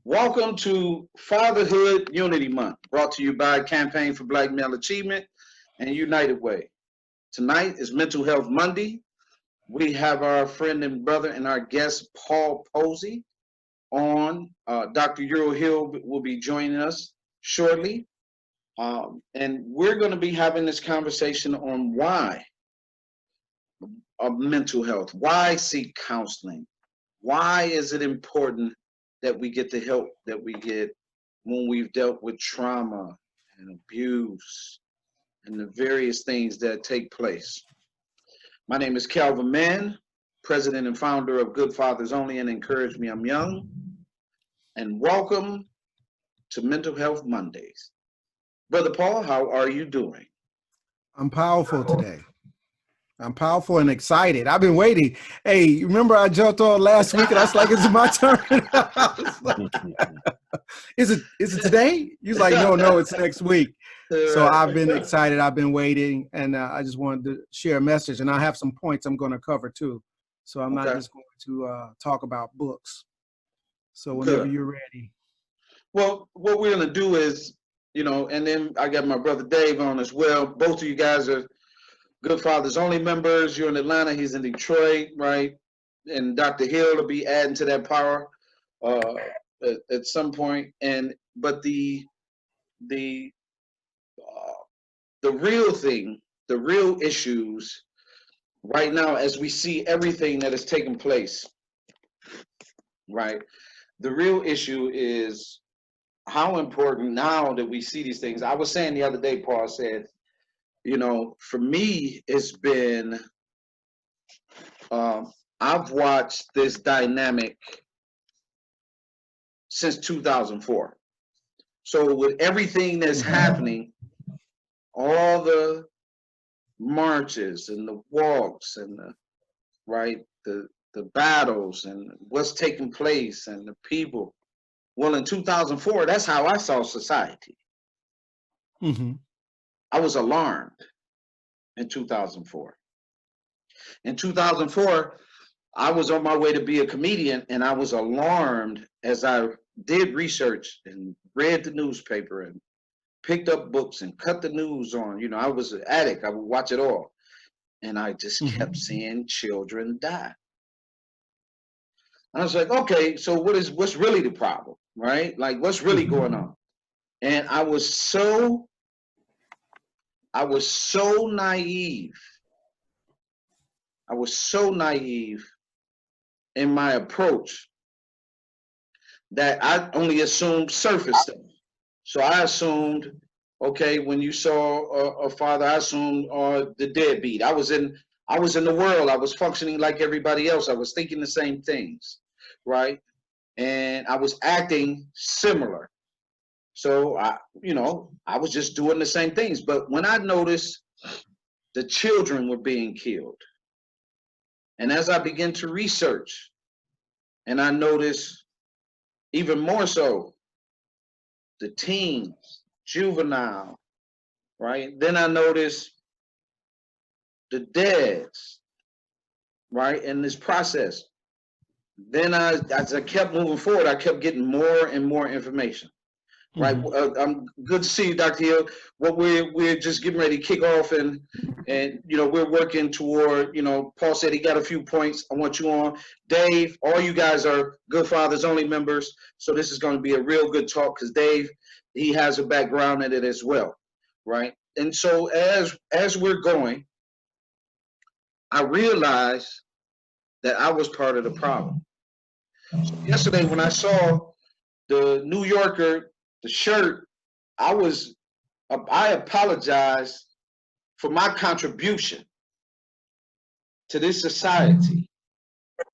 Welcome to Fatherhood Unity Month, brought to you by Campaign for Black Male Achievement and United Way. Tonight is Mental Health Monday. We have our friend and brother and our guest, Paul Posey, on. Dr. Ural Hill will be joining us shortly. And we're going to be having this conversation on why of mental health, why seek counseling, why is it important that we get the help that we get when we've dealt with trauma and abuse and the various things that take place. My name is Calvin Mann, president and founder of Good Fathers Only and Encourage Me I'm Young, and welcome to Mental Health Mondays. Brother Paul, how are you doing? I'm powerful today. I'm powerful and excited. I've been waiting. Hey, remember I jumped on last week and I was like, "Is it my turn?" I was like, is it today? He was like, no, it's next week. So I've been excited. I've been waiting, and I just wanted to share a message. And I have some points I'm going to cover too. So I'm not just going to talk about books. So whenever you're ready. Well, what we're going to do is, and then I got my brother Dave on as well. Both of you guys are Good Fathers Only members. You're in Atlanta. He's in Detroit, right? And Dr. Hill will be adding to that power at some point. But the real thing, the real issues right now, as we see everything that is taking place, right? The real issue is how important now that we see these things. I was saying the other day, Paul said, for me, it's been, I've watched this dynamic since 2004. So with everything that's happening, all the marches and the walks and the battles and what's taking place and the people. Well, in 2004, that's how I saw society. Mm-hmm. I was alarmed in 2004. In 2004, I was on my way to be a comedian, and I was alarmed as I did research and read the newspaper and picked up books and cut the news on. I was an addict. I would watch it all. And I just kept seeing children die. I was like, okay, so what's really the problem, right? Like, what's really going on? And I was so naive. I was so naive in my approach that I only assumed surface stuff. So I assumed, okay, when you saw a father, I assumed the deadbeat. I was in the world. I was functioning like everybody else. I was thinking the same things, right? And I was acting similar. So I was just doing the same things. But when I noticed the children were being killed, and as I began to research, and I noticed even more so the teens, juvenile, right? Then I noticed the dads, right, in this process. Then as I kept moving forward, I kept getting more and more information. Right, I'm good to see you, Dr. Hill. What we're just getting ready to kick off, and we're working toward. Paul said he got a few points. I want you on, Dave. All you guys are Good Fathers Only members, so this is going to be a real good talk because Dave, he has a background in it as well, right? And so as we're going, I realized that I was part of the problem. So yesterday, when I saw the New Yorker, the shirt, I apologized for my contribution to this society,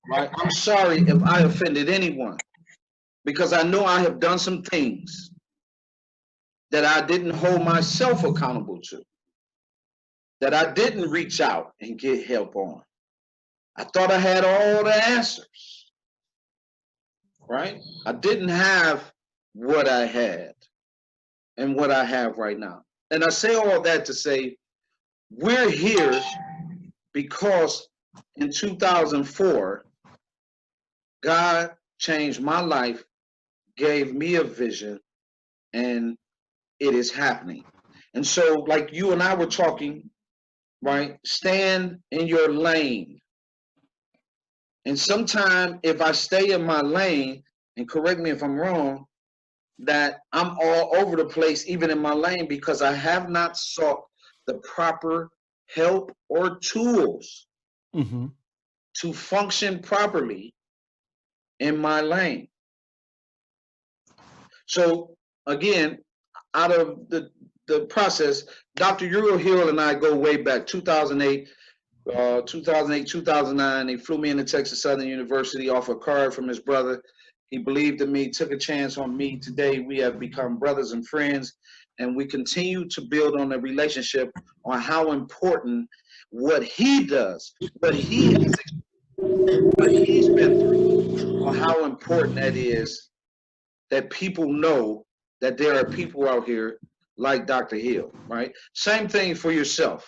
right? I'm sorry if I offended anyone, because I know I have done some things that I didn't hold myself accountable to, that I didn't reach out and get help on. I thought I had all the answers, right? I didn't have what I had and what I have right now. And I say all that to say, we're here because in 2004, God changed my life gave me a vision, and it is happening. And so, like you and I were talking, right? Stand in your lane. And sometimes if I stay in my lane, and correct me if I'm wrong, that I'm all over the place, even in my lane, because I have not sought the proper help or tools Mm-hmm. to function properly in my lane. So again, out of the process, Dr. Ural Hill and I go way back, 2008, 2009. He flew me into Texas Southern University off a card from his brother. He believed in me, took a chance on me. Today, we have become brothers and friends, and we continue to build on the relationship on how important what he does, what he has, what he's been through, on how important that is, that people know that there are people out here like Dr. Hill, right? Same thing for yourself.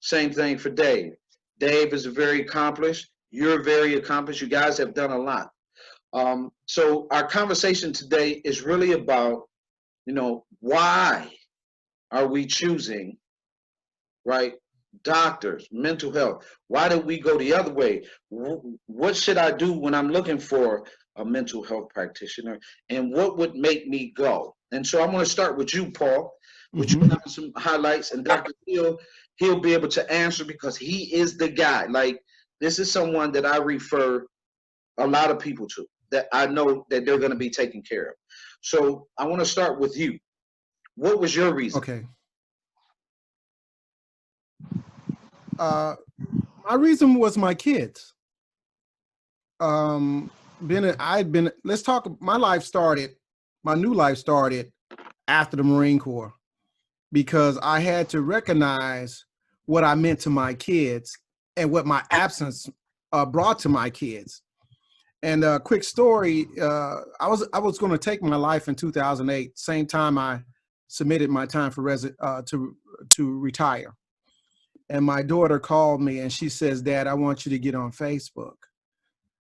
Same thing for Dave. Dave is very accomplished. You're very accomplished. You guys have done a lot. So our conversation today is really about, why are we choosing, right? Doctors, mental health. Why did we go the other way? What should I do when I'm looking for a mental health practitioner? And what would make me go? And so I'm going to start with you, Paul, with you having some highlights. And Dr. Hill, he'll be able to answer because he is the guy. Like, this is someone that I refer a lot of people to, that I know that they're going to be taken care of. So I want to start with you. What was your reason? Okay. My reason was my kids. Let's talk, my new life started after the Marine Corps, because I had to recognize what I meant to my kids and what my absence brought to my kids. And a quick story, I was going to take my life in 2008, same time I submitted my time for to retire. And my daughter called me and she says, "Dad, I want you to get on Facebook."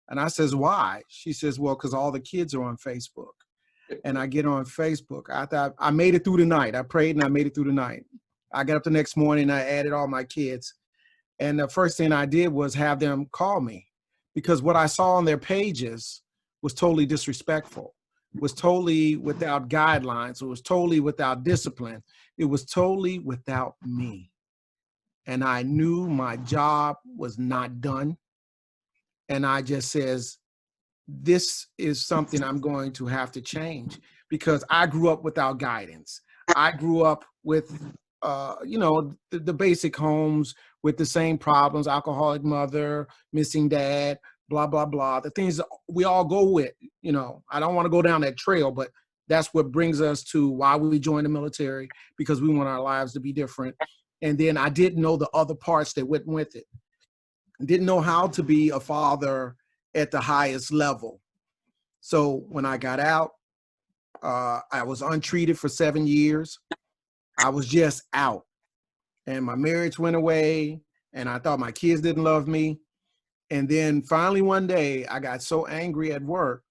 And I says, "Why?" She says, "Well, because all the kids are on Facebook." And I get on Facebook. I thought I made it through the night. I prayed and I made it through the night. I got up the next morning and I added all my kids. And the first thing I did was have them call me, because what I saw on their pages was totally disrespectful, was totally without guidelines. It was totally without discipline. It was totally without me. And I knew my job was not done. And I just says, this is something I'm going to have to change, because I grew up without guidance. I grew up with, the basic homes with the same problems: alcoholic mother, missing dad, blah, blah, blah. The things we all go with, I don't want to go down that trail, but that's what brings us to why we joined the military, because we want our lives to be different. And then I didn't know the other parts that went with it. Didn't know how to be a father at the highest level. So when I got out, I was untreated for 7 years. I was just out. And my marriage went away, and I thought my kids didn't love me. And then finally one day, I got so angry at work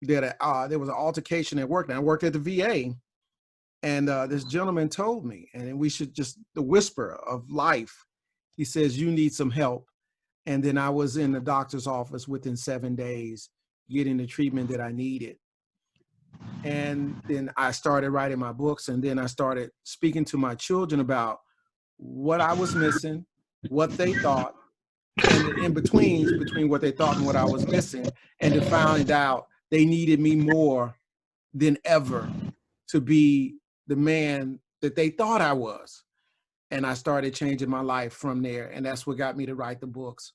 that there was an altercation at work. And I worked at the VA. And this gentleman told me, and we should just, the whisper of life, he says, "You need some help." And then I was in the doctor's office within 7 days, getting the treatment that I needed. And then I started writing my books, and then I started speaking to my children about what I was missing, what they thought, and the in-betweens between what they thought and what I was missing, and to find out they needed me more than ever to be the man that they thought I was. And I started changing my life from there, and that's what got me to write the books.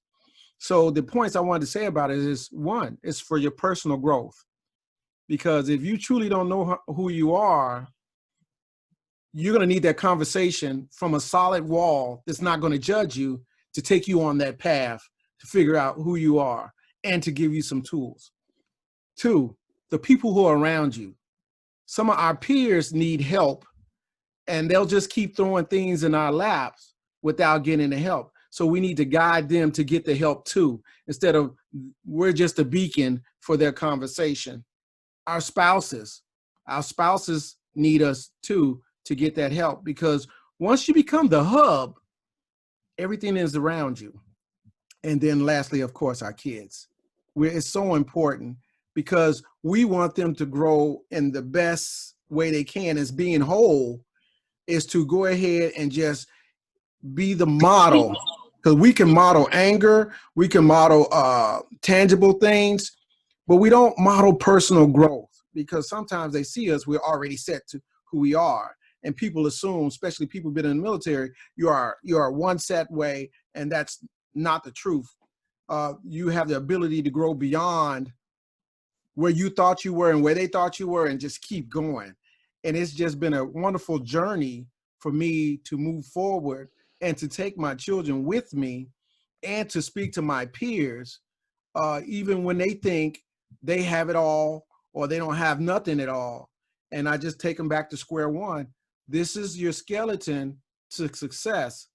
So the points I wanted to say about it is, one, it's for your personal growth. Because if you truly don't know who you are, you're going to need that conversation from a solid wall that's not going to judge you, to take you on that path to figure out who you are and to give you some tools. Two, the people who are around you. Some of our peers need help, and they'll just keep throwing things in our laps without getting the help. So we need to guide them to get the help too, instead of we're just a beacon for their conversation. our spouses. Our spouses need us too to get that help, because once you become the hub, everything is around you. And then lastly, of course, our kids. It's so important because we want them to grow in the best way they can. As being whole is to go ahead and just be the model, because we can model anger, we can model tangible things, but we don't model personal growth, because sometimes they see us, we're already set to who we are. And people assume, especially people who've been in the military, you are one set way, and that's not the truth. You have the ability to grow beyond where you thought you were and where they thought you were, and just keep going. And it's just been a wonderful journey for me to move forward and to take my children with me, and to speak to my peers, even when they think they have it all or they don't have nothing at all. And I just take them back to square one. This is your skeleton to success,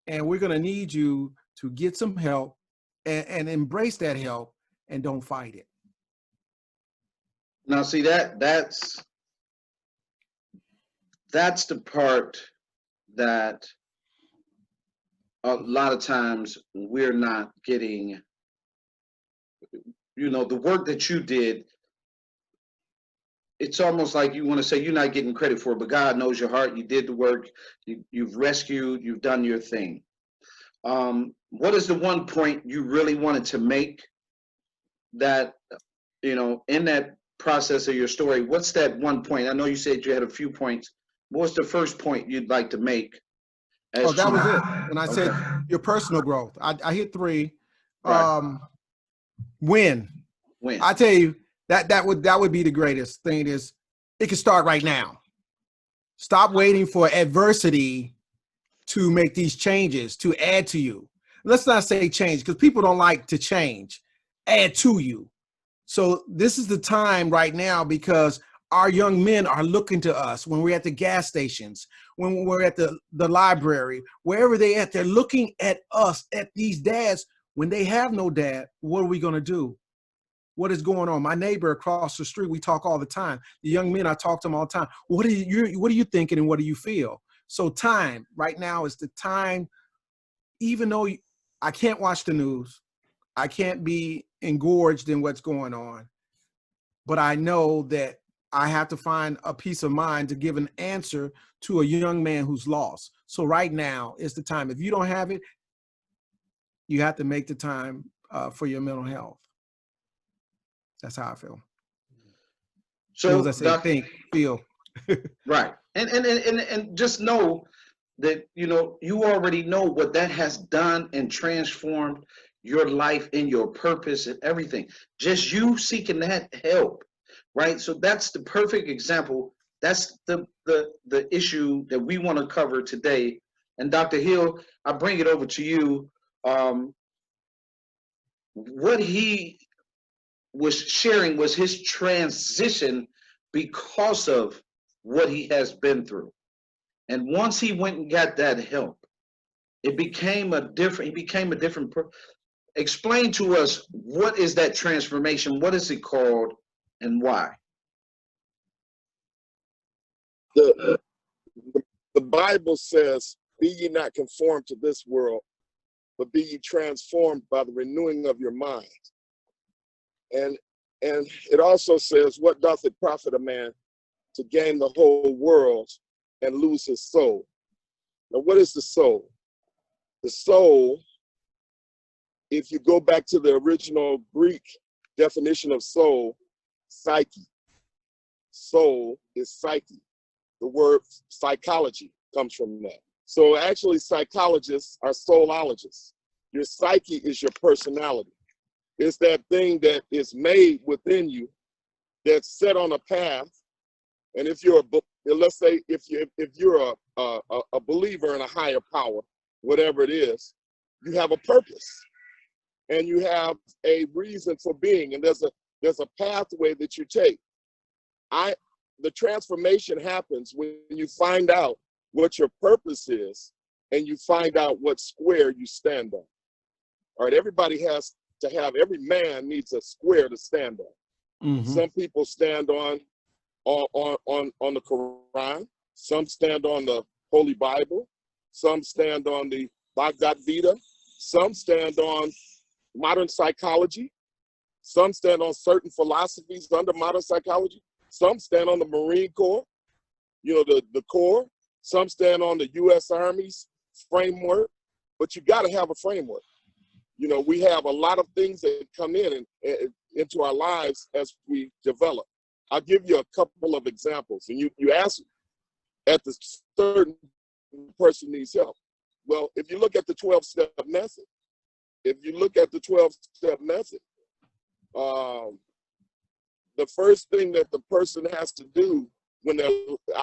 and we're going to need you to get some help and embrace that help, and don't fight it. Now, see, that's the part that a lot of times we're not getting. The work that you did, it's almost like you want to say you're not getting credit for it, but God knows your heart. You did the work. You've rescued. You've done your thing. What is the one point you really wanted to make that, in that process of your story? What's that one point? I know you said you had a few points. What's the first point you'd like to make? Oh, that was it. When I said your personal growth, I hit 3. Right. Win. I tell you, that would be the greatest thing. Is it can start right now. Stop waiting for adversity to make these changes, to add to you. Let's not say change, because people don't like to change. Add to you. So this is the time right now, because our young men are looking to us when we're at the gas stations, when we're at the library, wherever they're at, they're looking at us, at these dads. When they have no dad, what are we going to do? What is going on? My neighbor across the street, we talk all the time. The young men, I talk to them all the time. What are you thinking, and what do you feel? So time right now is the time. Even though I can't watch the news, I can't be engorged in what's going on, but I know that I have to find a peace of mind to give an answer to a young man who's lost. So right now is the time. If you don't have it, you have to make the time for your mental health. That's how I feel. So as I say, think, feel. Right. And just know that, you already know what that has done and transformed your life and your purpose and everything. Just you seeking that help, right? So that's the perfect example. That's the issue that we want to cover today. And Dr. Hill, I bring it over to you. What he was sharing was his transition because of what he has been through. And once he went and got that help, he became a different explain to us, what is that transformation? What is it called, and why? The Bible says, be ye not conformed to this world, but be ye transformed by the renewing of your mind. And it also says, what doth it profit a man to gain the whole world and lose his soul? Now, what is the soul? The soul, if you go back to the original Greek definition of soul, psyche. Soul is psyche. The word psychology comes from that. So actually, psychologists are soulologists. Your psyche is your personality. It's that thing that is made within you, that's set on a path. And if you're let's say if you're a believer in a higher power, whatever it is, you have a purpose and you have a reason for being, and there's a pathway that you take. The transformation happens when you find out what your purpose is and you find out what square you stand on. All right, every man needs a square to stand on. Some people stand on the Quran. Some stand on the Holy Bible. Some stand on the Bhagavad Gita. Some stand on modern psychology. Some stand on certain philosophies under modern psychology. Some stand on the Marine Corps, you know, the Corps. Some stand on the U.S. Army's framework. But you got to have a framework. You know, we have a lot of things that come in and into our lives as we develop. I'll give you a couple of examples. And you ask at the certain person needs help. Well, if you look at the 12-step method, the first thing that the person has to do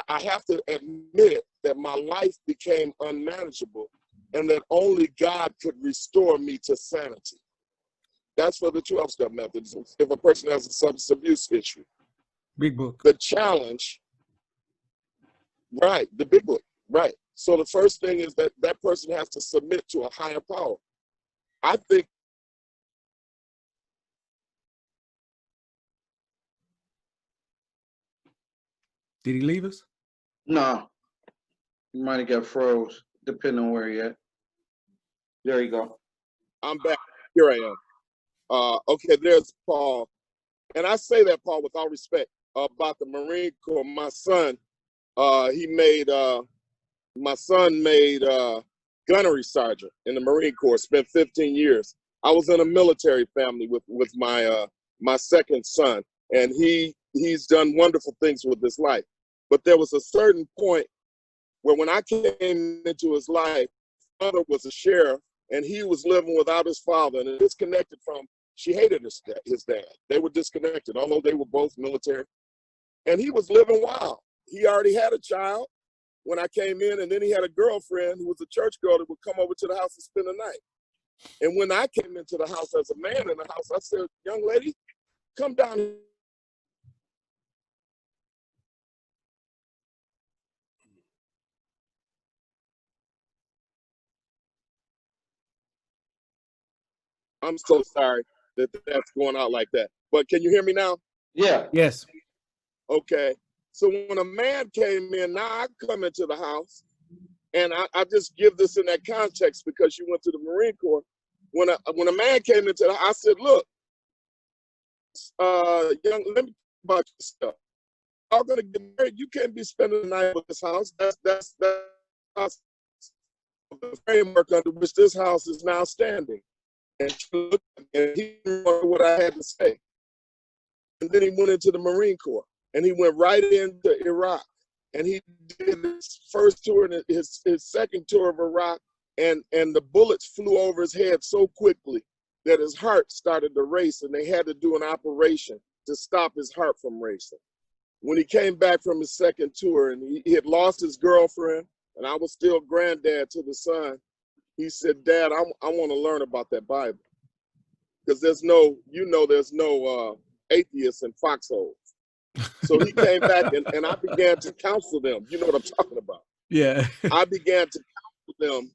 I have to admit that my life became unmanageable and that only God could restore me to sanity. That's for the 12-step method. If a person has a substance abuse issue. Big book. The challenge, right, the big book, right. So the first thing is that that person has to submit to a higher power. I think Did he leave us? No, you might have got froze, depending on where he at. There you go. I'm back. Here I am. Okay, there's Paul. And I say that, Paul, with all respect, about the Marine Corps. My son made gunnery sergeant in the Marine Corps, spent 15 years. I was in a military family with my second son, and he's done wonderful things with his life. But there was a certain point where when I came into his life, his mother was a sheriff, and he was living without his father and disconnected from, she hated his dad. They were disconnected, although they were both military. And he was living wild. He already had a child when I came in, and then he had a girlfriend who was a church girl that would come over to the house and spend the night. And when I came into the house as a man in the house, I said, young lady, come down here. I'm so sorry that that's going out like that. But can you hear me now? Yeah. Yes. Okay. So when a man came in, now I come into the house, and I just give this in that context because you went to the Marine Corps. When a man came into the house, I said, look, young, let me talk about yourself. I'm gonna get married. You can't be spending the night with this house. That's the framework under which this house is now standing. And he didn't know what I had to say. And then he went into the Marine Corps, and he went right into Iraq. And he did his first tour and his second tour of Iraq, and the bullets flew over his head so quickly that his heart started to race, and they had to do an operation to stop his heart from racing. When he came back from his second tour, and he had lost his girlfriend, and I was still granddad to the son, he said, Dad, I want to learn about that Bible. Because there's no atheists in foxholes. So he came back, and I began to counsel them. You know what I'm talking about. Yeah. I began to counsel them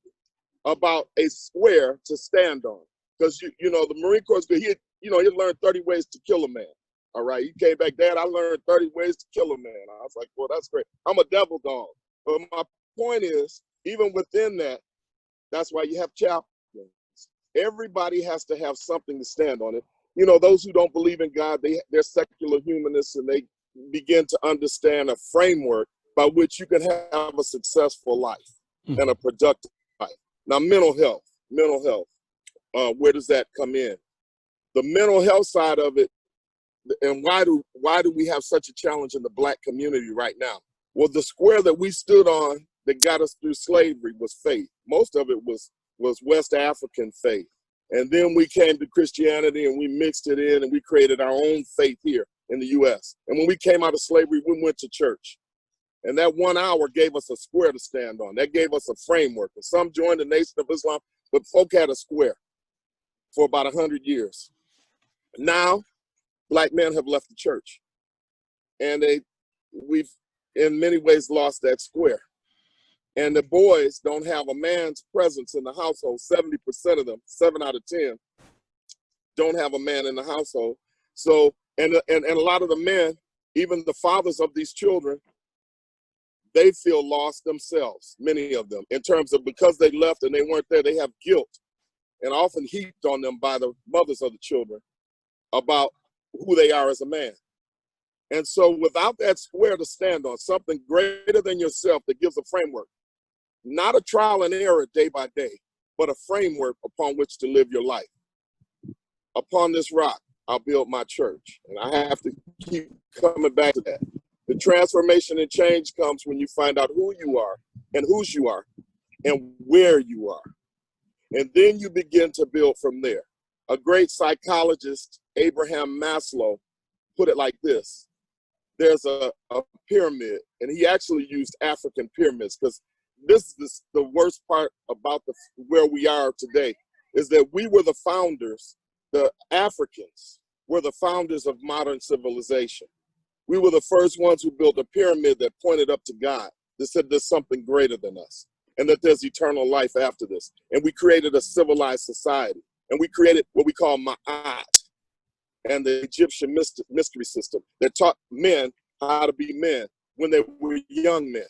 about a square to stand on. Because, you know, the Marine Corps, he learned 30 ways to kill a man. All right. He came back, Dad, I learned 30 ways to kill a man. I was like, well, that's great. I'm a devil dog. But my point is, even within that, that's why you have chaplains. Everybody has to have something to stand on it. You know, those who don't believe in God, they're secular humanists, and they begin to understand a framework by which you can have a successful life and a productive life. Now, mental health, where does that come in? The mental health side of it, and why do we have such a challenge in the Black community right now? Well, the square that we stood on that got us through slavery was faith. Most of it was West African faith. And then we came to Christianity, and we mixed it in, and we created our own faith here in the U.S. And when we came out of slavery, we went to church. And that 1 hour gave us a square to stand on. That gave us a framework. And some joined the Nation of Islam, but folk had a square for about 100 years. Now, Black men have left the church. And we've, in many ways, lost that square. And the boys don't have a man's presence in the household. 70% of them, 7 out of 10, don't have a man in the household. So And a lot of the men, even the fathers of these children, they feel lost themselves, many of them, in terms of because they left and they weren't there, they have guilt and often heaped on them by the mothers of the children about who they are as a man. And so without that square to stand on, something greater than yourself that gives a framework, not a trial and error day by day, but a framework upon which to live your life. Upon this rock, I'll build my church. And I have to keep coming back to that. The transformation and change comes when you find out who you are and whose you are and where you are. And then you begin to build from there. A great psychologist, Abraham Maslow, put it like this. There's a pyramid, and he actually used African pyramids, because this is the worst part about where we are today, is that we were the founders, the Africans were the founders of modern civilization. We were the first ones who built a pyramid that pointed up to God, that said there's something greater than us, and that there's eternal life after this. And we created a civilized society, and we created what we call Ma'at, and the Egyptian mystery system that taught men how to be men when they were young men.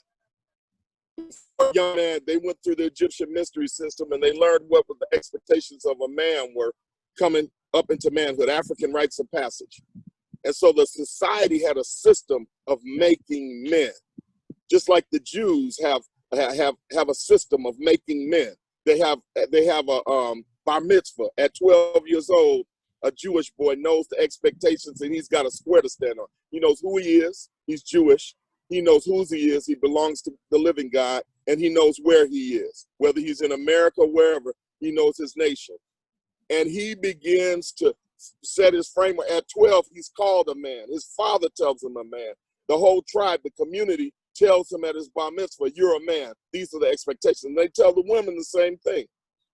Young men, they went through the Egyptian mystery system and they learned what the expectations of a man were coming up into manhood, African rites of passage. And so the society had a system of making men, just like the Jews have a system of making men. They have a bar mitzvah at 12 years old. A Jewish boy knows the expectations and he's got a square to stand on. He knows who he is. He's Jewish. He knows whose he is. He belongs to the living God, and he knows where he is. Whether he's in America, wherever, he knows his nation. And he begins to set his framework. At 12, he's called a man. His father tells him a man. The whole tribe, the community, tells him at his bar mitzvah, you're a man. These are the expectations. And they tell the women the same thing.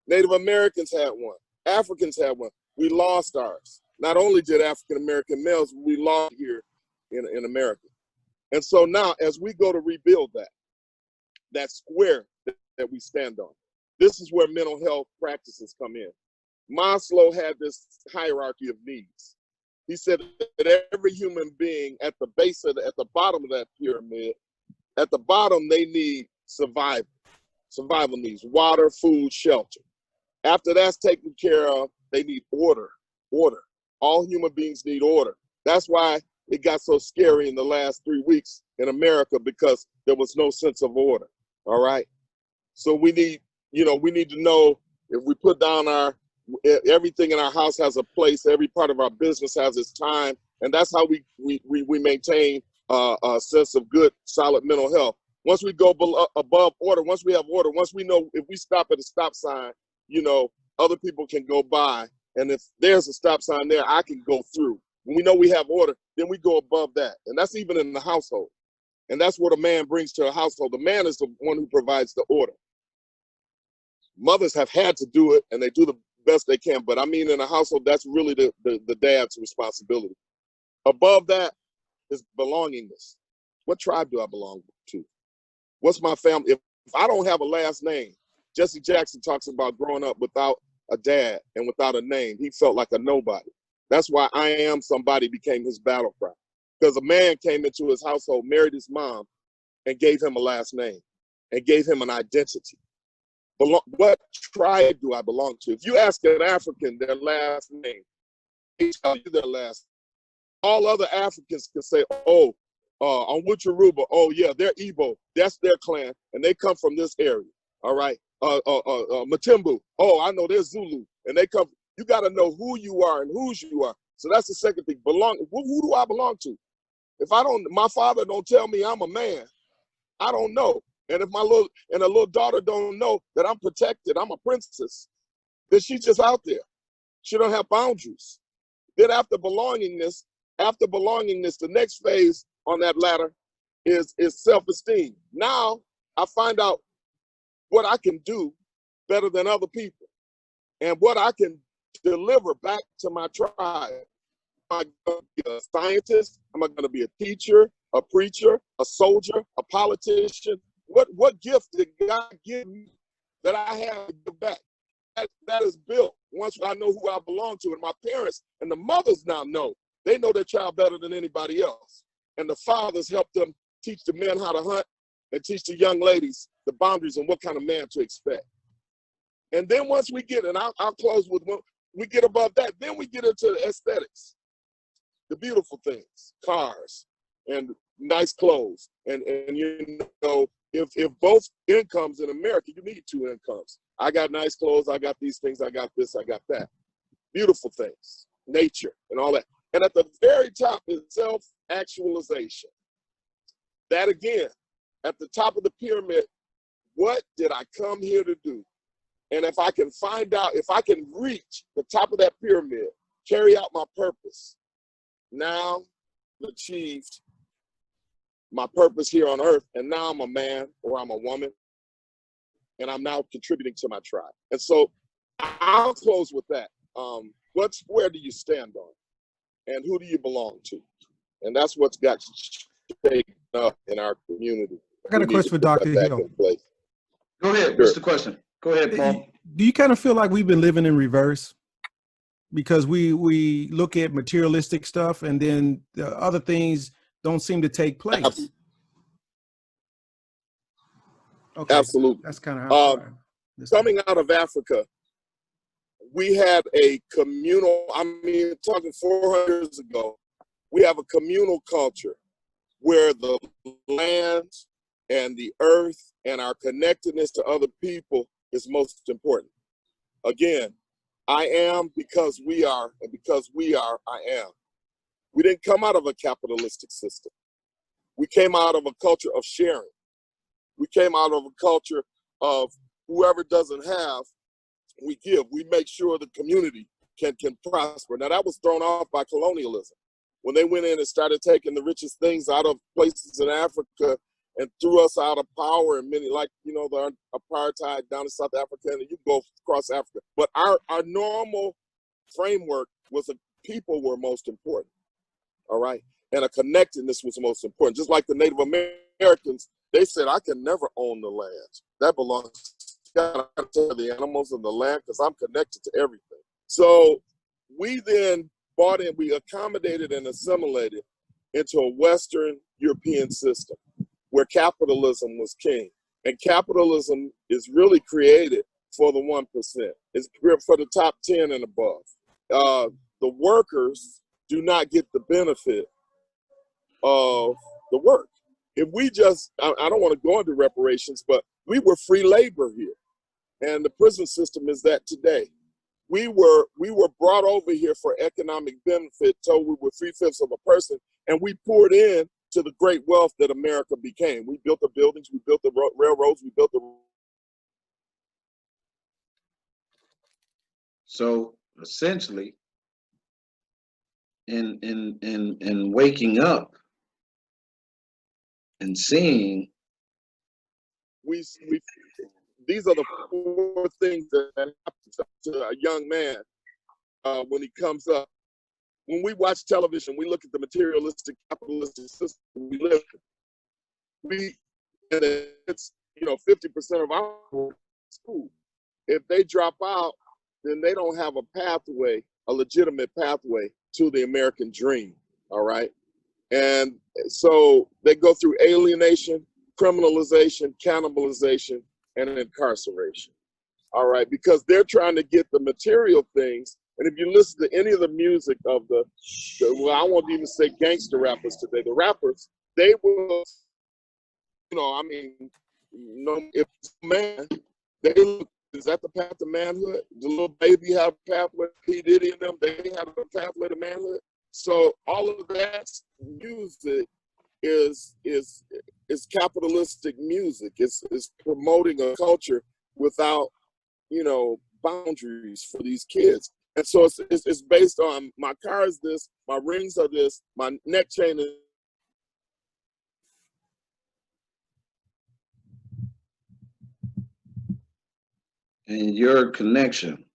Native Americans had one. Africans had one. We lost ours. Not only did African-American males, we lost here in America. And so now, as we go to rebuild that square that we stand on, this is where mental health practices come in. Maslow had this hierarchy of needs. He said that every human being at the base of at the bottom of that pyramid, at the bottom, they need survival needs, water, food, shelter. After that's taken care of, they need order. All human beings need order. That's why it got so scary in the last 3 weeks in America, because there was no sense of order. All right. So we need to know, if we put down everything in our house has a place, every part of our business has its time. And that's how we maintain a sense of good, solid mental health. Once we go above order, once we have order, once we know if we stop at a stop sign, other people can go by. And if there's a stop sign there, I can go through. When we know we have order, then we go above that. And that's even in the household. And that's what a man brings to a household. The man is the one who provides the order. Mothers have had to do it, and they do the best they can. But I mean, in a household, that's really the dad's responsibility. Above that is belongingness. What tribe do I belong to? What's my family? If I don't have a last name, Jesse Jackson talks about growing up without a dad and without a name. He felt like a nobody. That's why I am somebody became his battle cry. Because a man came into his household, married his mom, and gave him a last name and gave him an identity. What tribe do I belong to? If you ask an African their last name, they tell you their last name. All other Africans can say, on Wucharuba, oh yeah, they're Igbo, that's their clan, and they come from this area. All right. Matimbu, oh, I know they're Zulu, and they come. You got to know who you are and whose you are. So that's the second thing. Who do I belong to? If my father don't tell me I'm a man, I don't know. And if a little daughter don't know that I'm protected, I'm a princess, then she's just out there. She don't have boundaries. Then after belongingness, the next phase on that ladder is self-esteem. Now I find out what I can do better than other people and what I can deliver back to my tribe. Am I going to be a scientist? Am I going to be a teacher, a preacher, a soldier, a politician? What gift did God give me that I have to give back? That is built once I know who I belong to. And my parents and the mothers now know They know their child better than anybody else. And the fathers help them teach the men how to hunt and teach the young ladies the boundaries and what kind of man to expect. And then once we get, and I'll close with one, we get above that, then we get into the aesthetics, the beautiful things, cars and nice clothes. And you know, if both incomes in America, you need two incomes. I got nice clothes, I got these things, I got this, I got that. Beautiful things, nature and all that. And at the very top is self-actualization. That again, at the top of the pyramid, what did I come here to do? And if I can find out, if I can reach the top of that pyramid, carry out my purpose, now achieved my purpose here on earth, and now I'm a man or I'm a woman, and I'm now contributing to my tribe. And so I'll close with that. What square do you stand on? And who do you belong to? And that's what's got shaken up in our community. I got a question for Dr. Hill. Go ahead. What's the question? Go ahead, Paul. Do you kind of feel like we've been living in reverse? Because we look at materialistic stuff and then the other things don't seem to take place. Okay. Absolutely. That's kind of how coming out of Africa, we had a communal, I mean, talking 400 years ago, we have a communal culture where the land and the earth and our connectedness to other people is most important. Again, I am because we are, and because we are, I am. We didn't come out of a capitalistic system. We came out of a culture of sharing. We came out of a culture of whoever doesn't have, we give. We make sure the community can prosper. Now that was thrown off by colonialism. When they went in and started taking the richest things out of places in Africa and threw us out of power, and many, like, you know, the apartheid down in South Africa, and you go across Africa. But our normal framework was that people were most important, all right? And a connectedness was most important. Just like the Native Americans, they said, I can never own the land. That belongs to the animals and the land because I'm connected to everything. So we then bought in, we accommodated and assimilated into a Western European system where capitalism was king. And capitalism is really created for the 1%. It's for the top 10 and above. The workers do not get the benefit of the work. If we just, I don't want to go into reparations, but we were free labor here. And the prison system is that today. We were brought over here for economic benefit, told we were 3/5 of a person, and we poured in to the great wealth that America became. We built the buildings, we built the railroads, we built the. So essentially, in waking up and seeing, These are the 4 things that happen to a young man when he comes up. When we watch television, we look at the materialistic, capitalistic system we live in. It's, you know, 50% of our school. If they drop out, then they don't have a pathway, a legitimate pathway to the American dream, all right? And so they go through alienation, criminalization, cannibalization, and incarceration, all right? Because they're trying to get the material things. And if you listen to any of the music of well, I won't even say gangster rappers today, the rappers, they will, you know, I mean, you know, if man, they look, is that the path to manhood? The little baby have a pathway, P. Diddy and them, they have a pathway to manhood. So all of that music is capitalistic music. It's promoting a culture without, you know, boundaries for these kids. And so it's based on my car is this, my rings are this, my neck chain is. and your connection.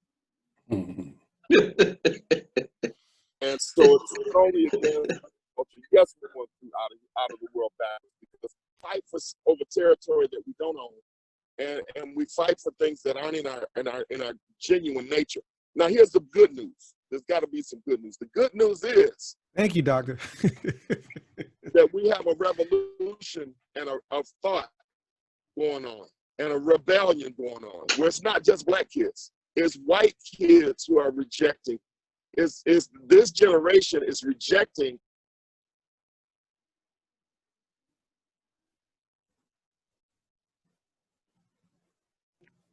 And so it's not only again, yes, we want to out of the world battles because we fight over territory that we don't own, and we fight for things that aren't in our genuine nature. Now here's the good news. There's got to be some good news. The good news is Thank you, doctor. that we have a revolution and a thought going on and a rebellion going on, where it's not just black kids, it's white kids who are rejecting. It's this generation is rejecting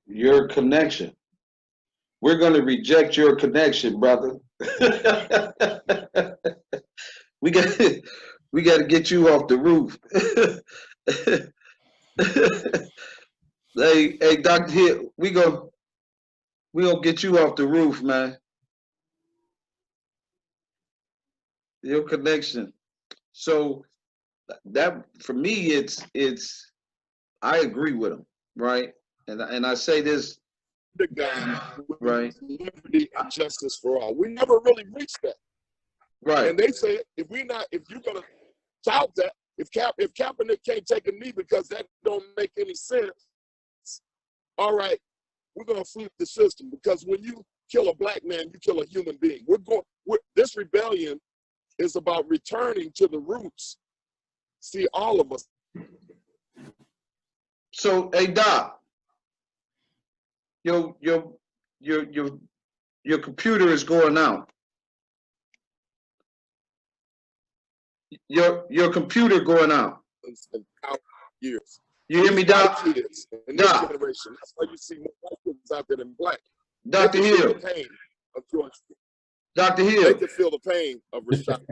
your connection. We're going to reject your connection, brother. we got to get you off the roof. Hey, Dr. Hill, we gonna get you off the roof, man. Your connection. So that for me, it's I agree with him, right? And I say this, the God with right, liberty and justice for all. We never really reached that. right. And they say if you're gonna tout that, if Kaepernick can't take a knee because that don't make any sense, all right, we're gonna flip the system, because when you kill a black man, you kill a human being. This rebellion is about returning to the roots. See, all of us. So, hey, Doc, your computer is going out. Your computer going out. Years. You hear me, Doc? Kids in this Doc. generation. That's why you see more white kids out there than black. Dr. They can feel Hill. the pain of George. Dr. Hill. They can feel the pain of Rashad.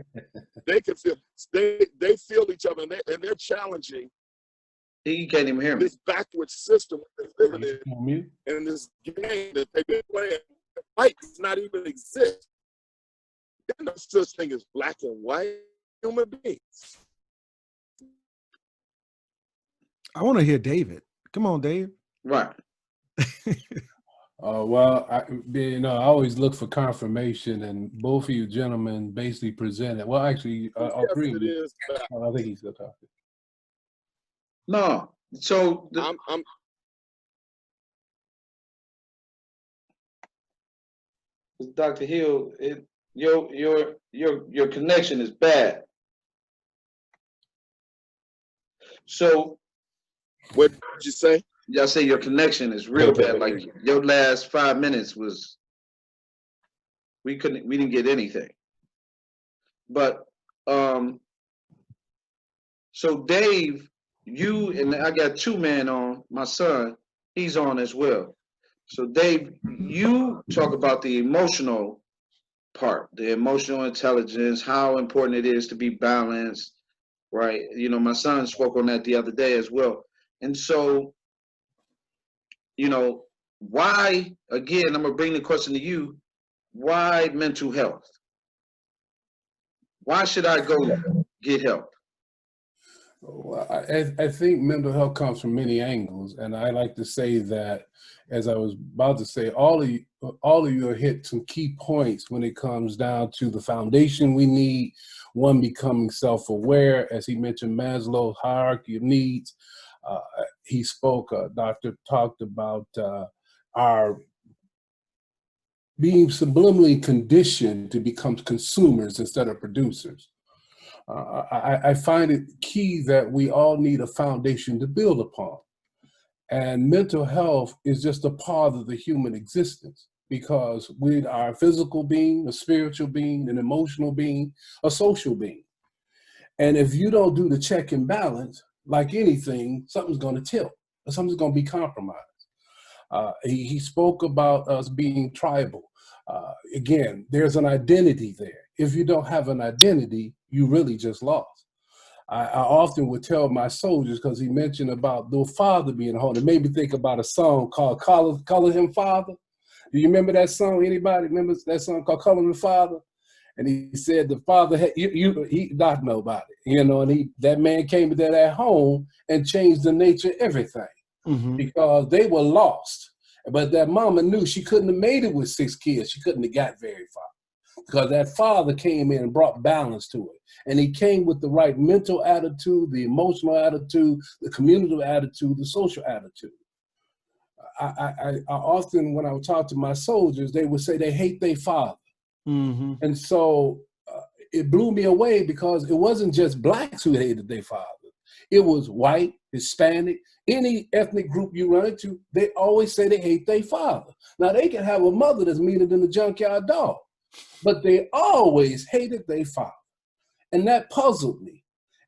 They feel each other, and they're challenging. He can't even hear me. This backward system they're living in, and this game that they've been playing. White does not even exist. There's no such thing as black and white human beings. I want to hear David. Come on, Dave. Right. Well, I always look for confirmation, and both of you gentlemen basically presented. Well, actually, I'll agree with you. I think he's still talking. No. So Dr. Hill, your connection is bad. So what did you say? Y'all say your connection is real bad. Like your last 5 minutes was, we didn't get anything. But so Dave, you and I got two men on, my son, he's on as well. So Dave, you talk about the emotional part, the emotional intelligence, how important it is to be balanced, right? You know, my son spoke on that the other day as well. And so, you know, why, again, I'm gonna bring the question to you, why mental health? Why should I go get help? Well, I think mental health comes from many angles, and I like to say that, as I was about to say, all of you have hit some key points when it comes down to the foundation we need. One, becoming self-aware, as he mentioned, Maslow's hierarchy of needs. He spoke, doctor talked about our being subliminally conditioned to become consumers instead of producers. I find it key that we all need a foundation to build upon. And mental health is just a part of the human existence, because we are a physical being, a spiritual being, an emotional being, a social being. And if you don't do the check and balance, like anything, something's going to tilt, or something's going to be compromised. He spoke about us being tribal. Again, there's an identity there. If you don't have an identity, you really just lost. I often would tell my soldiers, because he mentioned about the father being home. It made me think about a song called Call Him Father. Do you remember that song? Anybody remember that song called Call Him Father? And he said the father had, he not know about it, you know, and that man came to that at home and changed the nature of everything, because they were lost. But that mama knew she couldn't have made it with 6 kids. She couldn't have got very far, because that father came in and brought balance to it. And he came with the right mental attitude, the emotional attitude, the communal attitude, the social attitude. I often, when I would talk to my soldiers, they would say they hate their father. Mm-hmm. And so it blew me away because it wasn't just blacks who hated their father. It was white, Hispanic, any ethnic group you run into, they always say they hate their father. Now, they can have a mother that's meaner than the junkyard dog, but they always hated their father. And that puzzled me.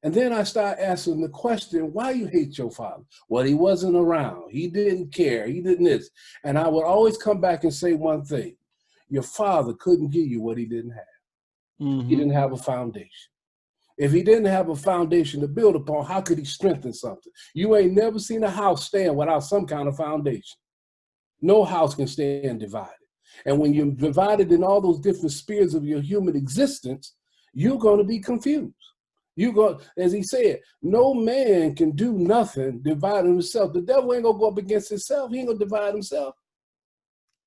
And then I started asking the question, why you hate your father? Well, he wasn't around. He didn't care. He didn't this. And I would always come back and say one thing. Your father couldn't give you what he didn't have. Mm-hmm. He didn't have a foundation. If he didn't have a foundation to build upon, how could he strengthen something? You ain't never seen a house stand without some kind of foundation. No house can stand divided. And when you're divided in all those different spheres of your human existence, you're going to be confused. You go, as he said, no man can do nothing divided himself. The devil ain't gonna go up against himself. He ain't gonna divide himself.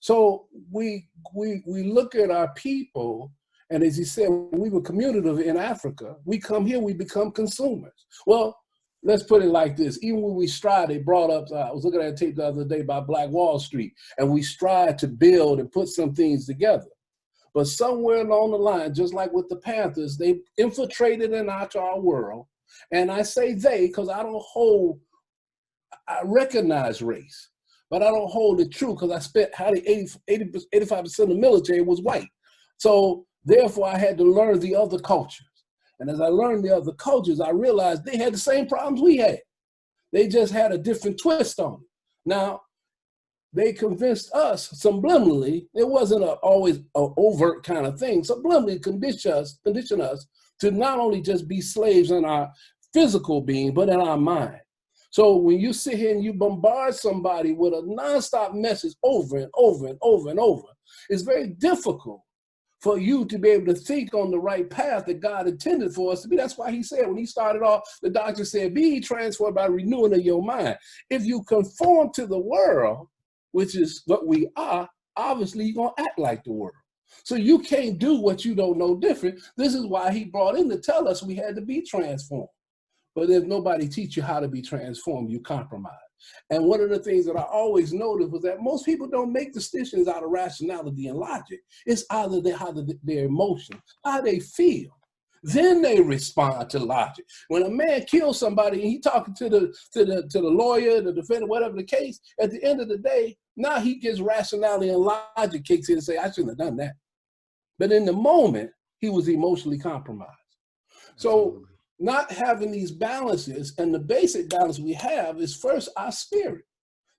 So we look at our people, and as he said, we were communicative in Africa. We come here, we become consumers. Well, let's put it like this. Even when we strive, they brought up, I was looking at a tape the other day by Black Wall Street, and we strive to build and put some things together. But somewhere along the line, just like with the Panthers, they infiltrated into our world. And I say they because I recognize race, but I don't hold it true because I spent 85% of the military was white. So therefore, I had to learn the other cultures. And as I learned the other cultures, I realized they had the same problems we had. They just had a different twist on it. Now, they convinced us subliminally, it wasn't always an overt kind of thing, subliminally condition us to not only just be slaves in our physical being, but in our mind. So when you sit here and you bombard somebody with a nonstop message over and over and over and over, it's very difficult for you to be able to think on the right path that God intended for us to be. That's why he said, when he started off, the doctor said, be transformed by renewing of your mind. If you conform to the world, which is what we are, obviously you're going to act like the world. So you can't do what you don't know different. This is why he brought in to tell us we had to be transformed. But if nobody teach you how to be transformed, you compromise. And one of the things that I always noticed was that most people don't make decisions out of rationality and logic. It's either their emotions, how they feel. Then they respond to logic. When a man kills somebody and he talking to the lawyer, the defendant, whatever the case, at the end of the day, now he gets rationality and logic kicks in and say, I shouldn't have done that. But in the moment, he was emotionally compromised. So not having these balances, and the basic balance we have is first our spirit.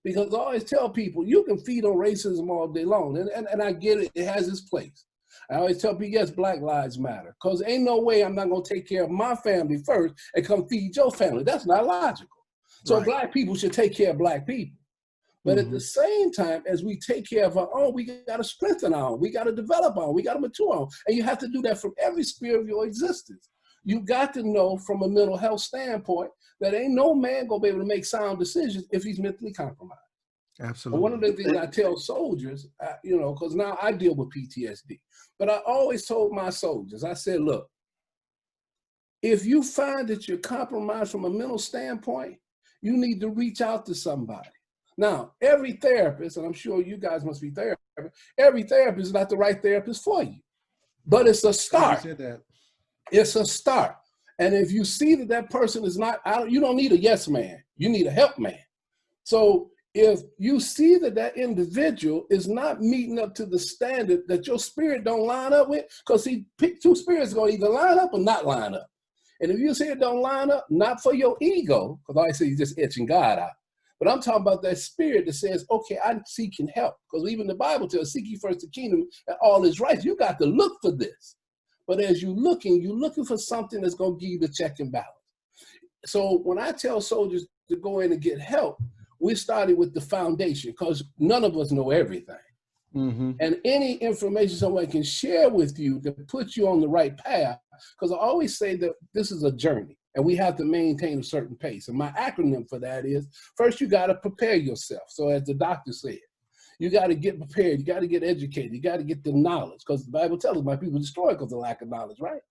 Because I always tell people, you can feed on racism all day long. And I get it, it has its place. I always tell people, yes, Black Lives Matter. Because ain't no way I'm not going to take care of my family first and come feed your family. That's not logical. So Black people should take care of Black people. But at the same time, as we take care of our own, we got to strengthen our own. We got to develop our own. We got to mature our own. And you have to do that from every sphere of your existence. You got to know from a mental health standpoint that ain't no man going to be able to make sound decisions if he's mentally compromised. Absolutely. And one of the things I tell soldiers, because now I deal with PTSD, but I always told my soldiers, I said, look, if you find that you're compromised from a mental standpoint, you need to reach out to somebody. Now, every therapist, and I'm sure you guys must be therapists, every therapist is not the right therapist for you, but it's a start. You said that. It's a start. And if you see that that person is not, you don't need a yes man, you need a help man. So if you see that that individual is not meeting up to the standard that your spirit don't line up with, because he picked two spirits going to either line up or not line up. And if you say it don't line up, not for your ego, because I say you're just etching God out, but I'm talking about that spirit that says, okay, I'm seeking help. Because even the Bible tells, seek ye first the kingdom and all is right. You got to look for this. But as you're looking for something that's going to give you the check and balance. So when I tell soldiers to go in and get help, we started with the foundation because none of us know everything. And any information someone can share with you to put you on the right path, because I always say that this is a journey and we have to maintain a certain pace. And my acronym for that is, first, you got to prepare yourself. So as the doctor said, you got to get prepared. You got to get educated. You got to get the knowledge, because the Bible tells us my people destroy because of lack of knowledge, right?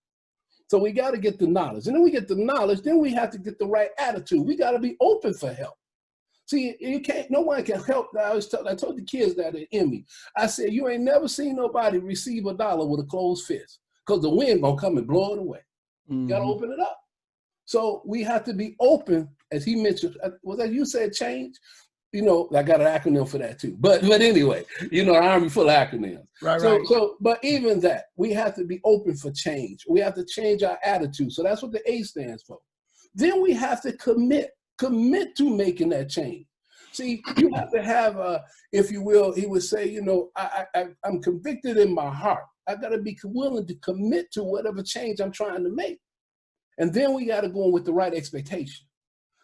So we got to get the knowledge. And then we get the knowledge, then we have to get the right attitude. We got to be open for help. See, you can't, no one can help that. I told the kids that in me. I said, you ain't never seen nobody receive $1 with a closed fist, because the wind gonna come and blow it away. You gotta open it up. So we have to be open, as he mentioned. Was that you said change? You know, I got an acronym for that too. But anyway, you know, an army full of acronyms. Right, so, right. So, but even that, we have to be open for change. We have to change our attitude. So that's what the A stands for. Then we have to commit to making that change. See, you have to have, if you will, he would say, you know, I'm convicted in my heart. I got to be willing to commit to whatever change I'm trying to make. And then we got to go in with the right expectation.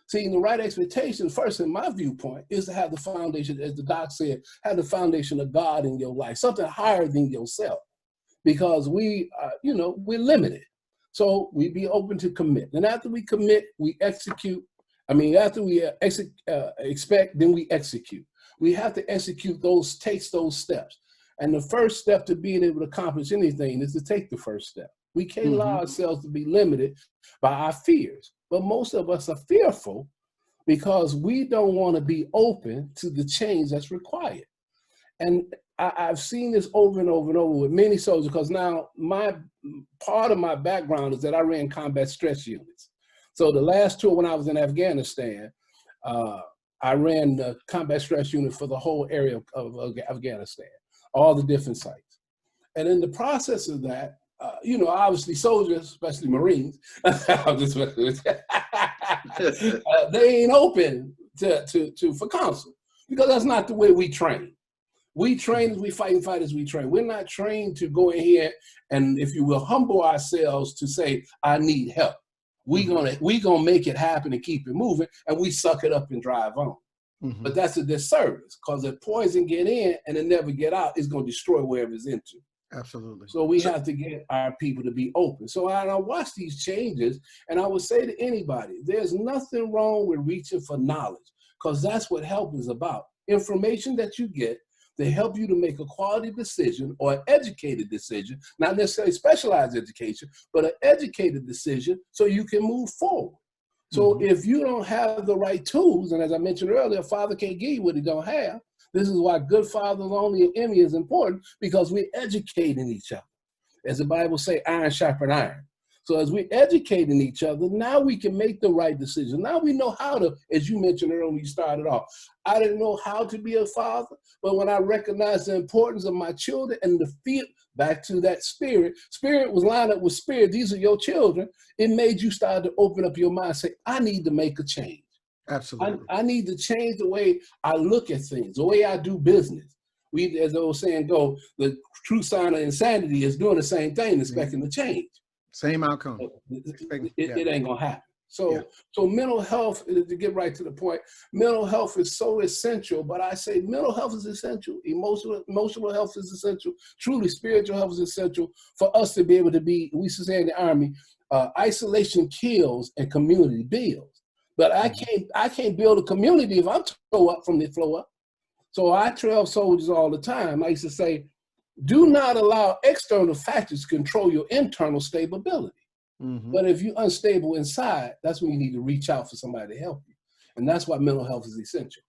See, the right expectation, first, in my viewpoint, is to have the foundation, as the doc said, have the foundation of God in your life, something higher than yourself, because we, you know, we're limited. So we be open to commit. And after we commit, we execute. I mean, after we expect, then we execute. We have to execute those, take those steps. And the first step to being able to accomplish anything is to take the first step. We can't allow ourselves to be limited by our fears. But most of us are fearful because we don't want to be open to the change that's required. And I've seen this over and over and over with many soldiers, because now part of my background is that I ran combat stress units. So the last tour when I was in Afghanistan, I ran the combat stress unit for the whole area of Afghanistan, all the different sites. And in the process of that, you know, obviously soldiers, especially Marines, they ain't open for counsel, because that's not the way we train. We train as we fight and fight as we train. We're not trained to go in here and, if you will, humble ourselves to say, I need help. We gonna make it happen and keep it moving, and we suck it up and drive on. But that's a disservice, because if poison get in and it never get out, it's gonna destroy wherever it's into. Absolutely. So we have to get our people to be open. So I watch these changes, and I would say to anybody, there's nothing wrong with reaching for knowledge, because that's what help is about. Information that you get to help you to make a quality decision, or an educated decision, not necessarily specialized education, but an educated decision, so you can move forward. So if you don't have the right tools, and as I mentioned earlier, a father can't give you what he don't have. This is why good fathers only and envy is important, because we're educating each other. As the Bible say, iron sharpen iron. So as we're educating each other, now we can make the right decision. Now we know how to, as you mentioned earlier when you started off, I didn't know how to be a father, but when I recognized the importance of my children and the feel, back to that spirit was lined up with spirit, these are your children, it made you start to open up your mind and say, I need to make a change. Absolutely. I need to change the way I look at things, the way I do business. We, as the old saying go, the true sign of insanity is doing the same thing, expecting to change. Same outcome. It ain't gonna happen. So mental health, to get right to the point, mental health is so essential, but I say mental health is essential, emotional health is essential, truly spiritual health is essential for us to be able to be, we used to say in the Army, isolation kills and community builds. But I can't build a community if I'm toe up from the floor up. So I tell soldiers all the time, I used to say, do not allow external factors to control your internal stability. But if you're unstable inside, that's when you need to reach out for somebody to help you. And that's why mental health is essential.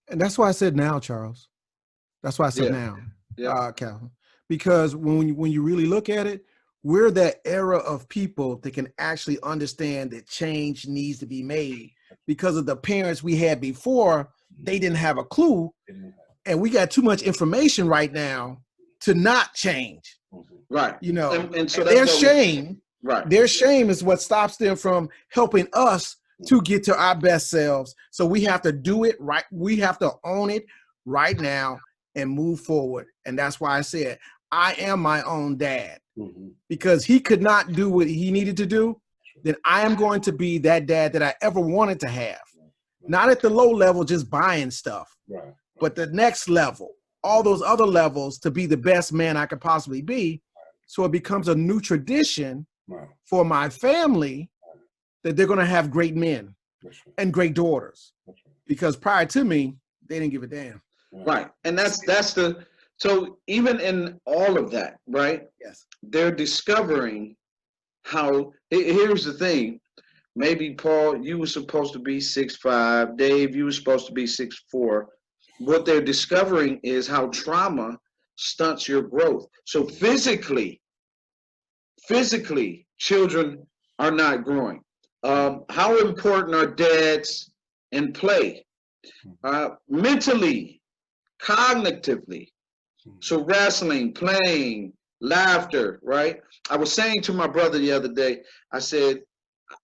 And that's why I said now, Charles. That's why I said now, Calvin. Because when you really look at it, we're that era of people that can actually understand that change needs to be made, because of the parents we had before. They didn't have a clue, and we got too much information right now to not change. Right. You know, and so their shame, right. Their shame is what stops them from helping us to get to our best selves. So we have to do it right. We have to own it right now and move forward. And that's why I said, I am my own dad, because he could not do what he needed to do. Then I am going to be that dad that I ever wanted to have. Not at the low level, just buying stuff, but the next level, all those other levels, to be the best man I could possibly be. So it becomes a new tradition for my family that they're going to have great men and great daughters, because prior to me, they didn't give a damn. Right. And so even in all of that, right? Yes. They're discovering how, here's the thing. Maybe Paul, you were supposed to be 6'5". Dave, you were supposed to be 6'4". What they're discovering is how trauma stunts your growth. So physically, children are not growing. How important are dads in play? Mentally, cognitively. So wrestling, playing, laughter, right? I was saying to my brother the other day, I said,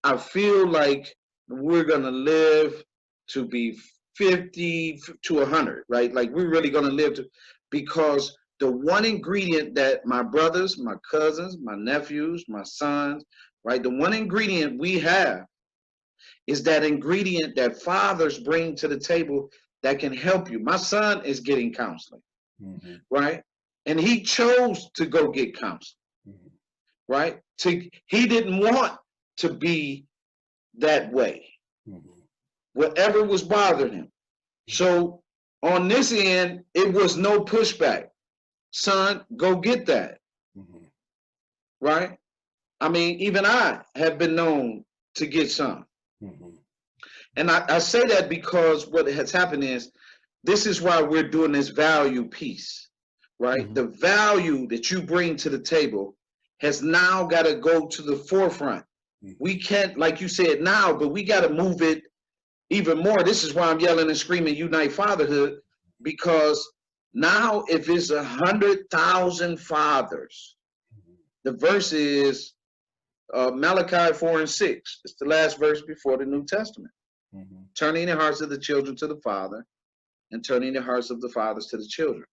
I feel like we're going to live to be 50 to 100, right? Like we're really going to live to, because the one ingredient that my brothers, my cousins, my nephews, my sons, right? The one ingredient we have is that ingredient that fathers bring to the table that can help you. My son is getting counseling, right? And he chose to go get counseling, right? He didn't want to be that way. Whatever was bothering him. So on this end, it was no pushback. Son, go get that. Right? I mean, even I have been known to get some. And I say that because what has happened is, this is why we're doing this value piece, right? The value that you bring to the table has now got to go to the forefront. We can't, like you said now, but we got to move it even more. This is why I'm yelling and screaming, unite fatherhood, because now if it's 100,000 fathers, the verse is Malachi 4:6. It's the last verse before the New Testament. Turning the hearts of the children to the father and turning the hearts of the fathers to the children.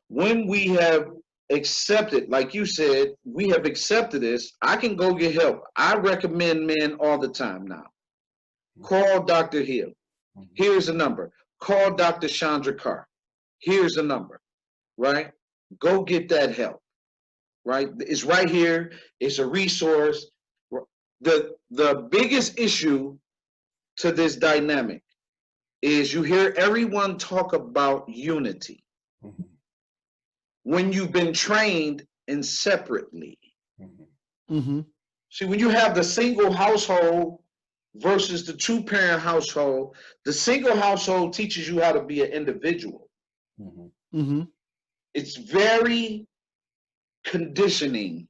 When we have accepted, like you said, we have accepted this, I can go get help. I recommend men all the time now. Call Dr. Hill. Here's a number. Call Dr. Chandra Carr. Here's a number, right? Go get that help, right? It's right here. It's a resource. The biggest issue to this dynamic is you hear everyone talk about unity when you've been trained in separately. See, when you have the single household versus the two-parent household, the single household teaches you how to be an individual. It's very conditioning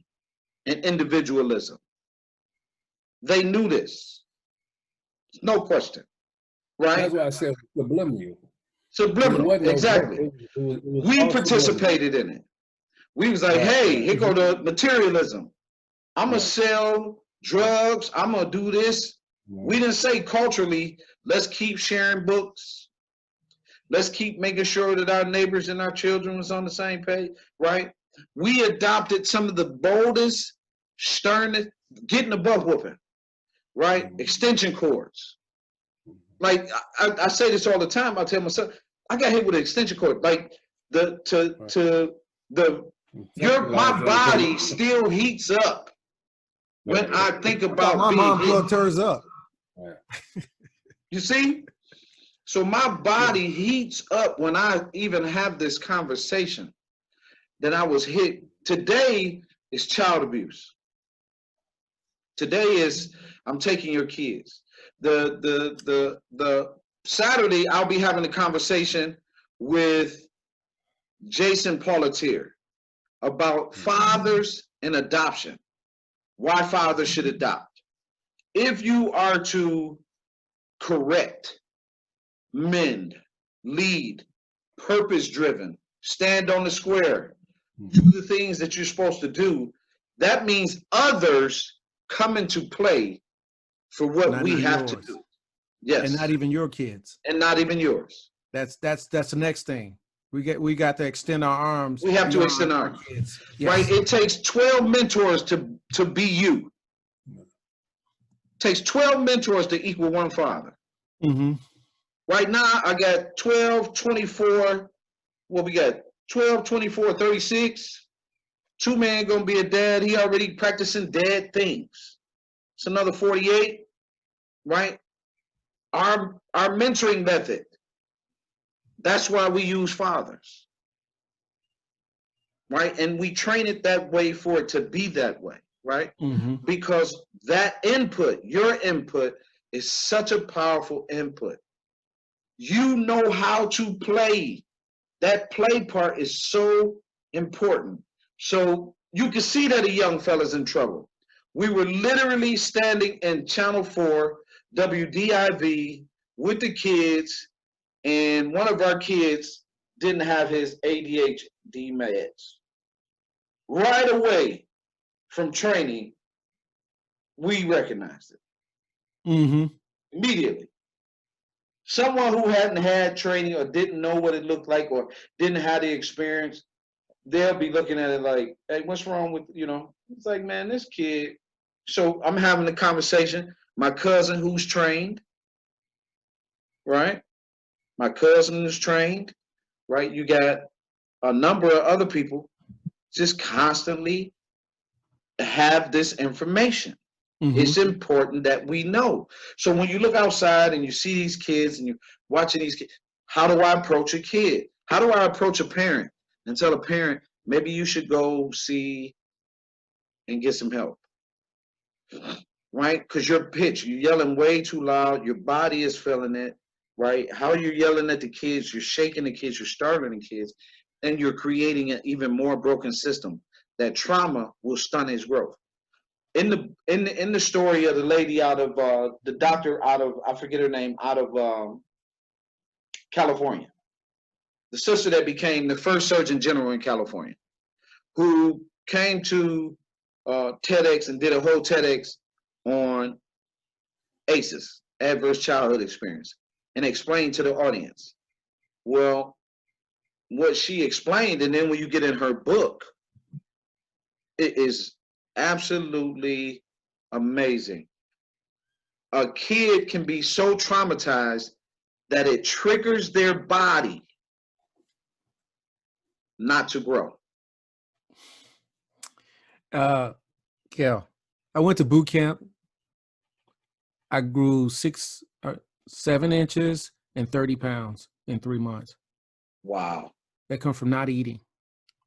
and individualism. They knew this. No question. Right? That's why I said subliminal. Subliminal, exactly. We participated in it. We was like, hey, here go the materialism. I'm going to sell drugs. I'm going to do this. We didn't say culturally, let's keep sharing books. Let's keep making sure that our neighbors and our children was on the same page, right? We adopted some of the boldest, sternest, getting a butt whooping, right? Extension cords. Like I say this all the time. I tell myself, I got hit with an extension cord. Like my body still heats up when I think about my being mom hit. plugged hers up. You see? So my body heats up when I even have this conversation that I was hit. Today is child abuse. Today is I'm taking your kids. The Saturday I'll be having a conversation with Jason Paulatier about fathers and adoption. Why fathers should adopt. If you are to correct, mend, lead, purpose-driven, stand on the square, do the things that you're supposed to do, that means others come into play for what we have to do. Yes. And not even your kids. And not even yours. That's the next thing. We got to extend our arms. We have to extend our kids. Yes. Right? It takes 12 mentors to be you. It takes 12 mentors to equal one father. Right now, I got 12, 24, what we got? 12, 24, 36. Two man gonna be a dad. He already practicing dad things. It's another 48, right? Our mentoring method. That's why we use fathers. Right? And we train it that way for it to be that way. right? Mm-hmm. Because that input, your input, is such a powerful input. You know how to play. That play part is so important. So you can see that a young fella's in trouble. We were literally standing in Channel 4, WDIV, with the kids, and one of our kids didn't have his ADHD meds. Right away from training, we recognized it Mm-hmm. immediately. Someone who hadn't had training or didn't know what it looked like or didn't have the experience, they'll be looking at it like, hey, what's wrong with, it's like, man, this kid. So I'm having a conversation. My cousin who's trained, right? My cousin is trained, right? You got a number of other people just constantly have this information. Mm-hmm. It's important that we know. So when you look outside and you see these kids and you're watching these kids, how do I approach a kid? How do I approach a parent and tell a parent, maybe you should go see and get some help, right? Because you're yelling way too loud. Your body is feeling it, right? How you're yelling at the kids, you're shaking the kids, you're startling the kids, and you're creating an even more broken system. That trauma will stunt his growth. In the story of the lady out of the doctor out of, I forget her name, out of California, the sister that became the first Surgeon General in California, who came to TEDx and did a whole TEDx on ACEs, adverse childhood experience, and explained to the audience. Well, what she explained, and then when you get in her book, it is absolutely amazing. A kid can be so traumatized that it triggers their body not to grow. Kel, I went to boot camp. I grew 7 inches and 30 pounds in 3 months. Wow. That come from not eating.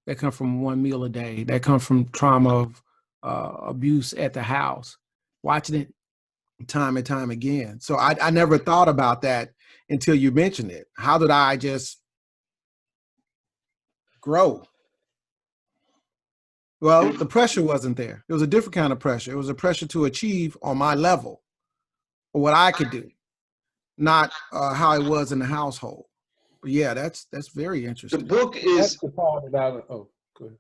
That come from one meal a day. That come from trauma of abuse at the house. Watching it time and time again. So I never thought about that until you mentioned it. How did I just grow? Well, the pressure wasn't there. It was a different kind of pressure. It was a pressure to achieve on my level, or what I could do, not how it was in the household. But yeah, that's very interesting. The book is That's the part that go ahead.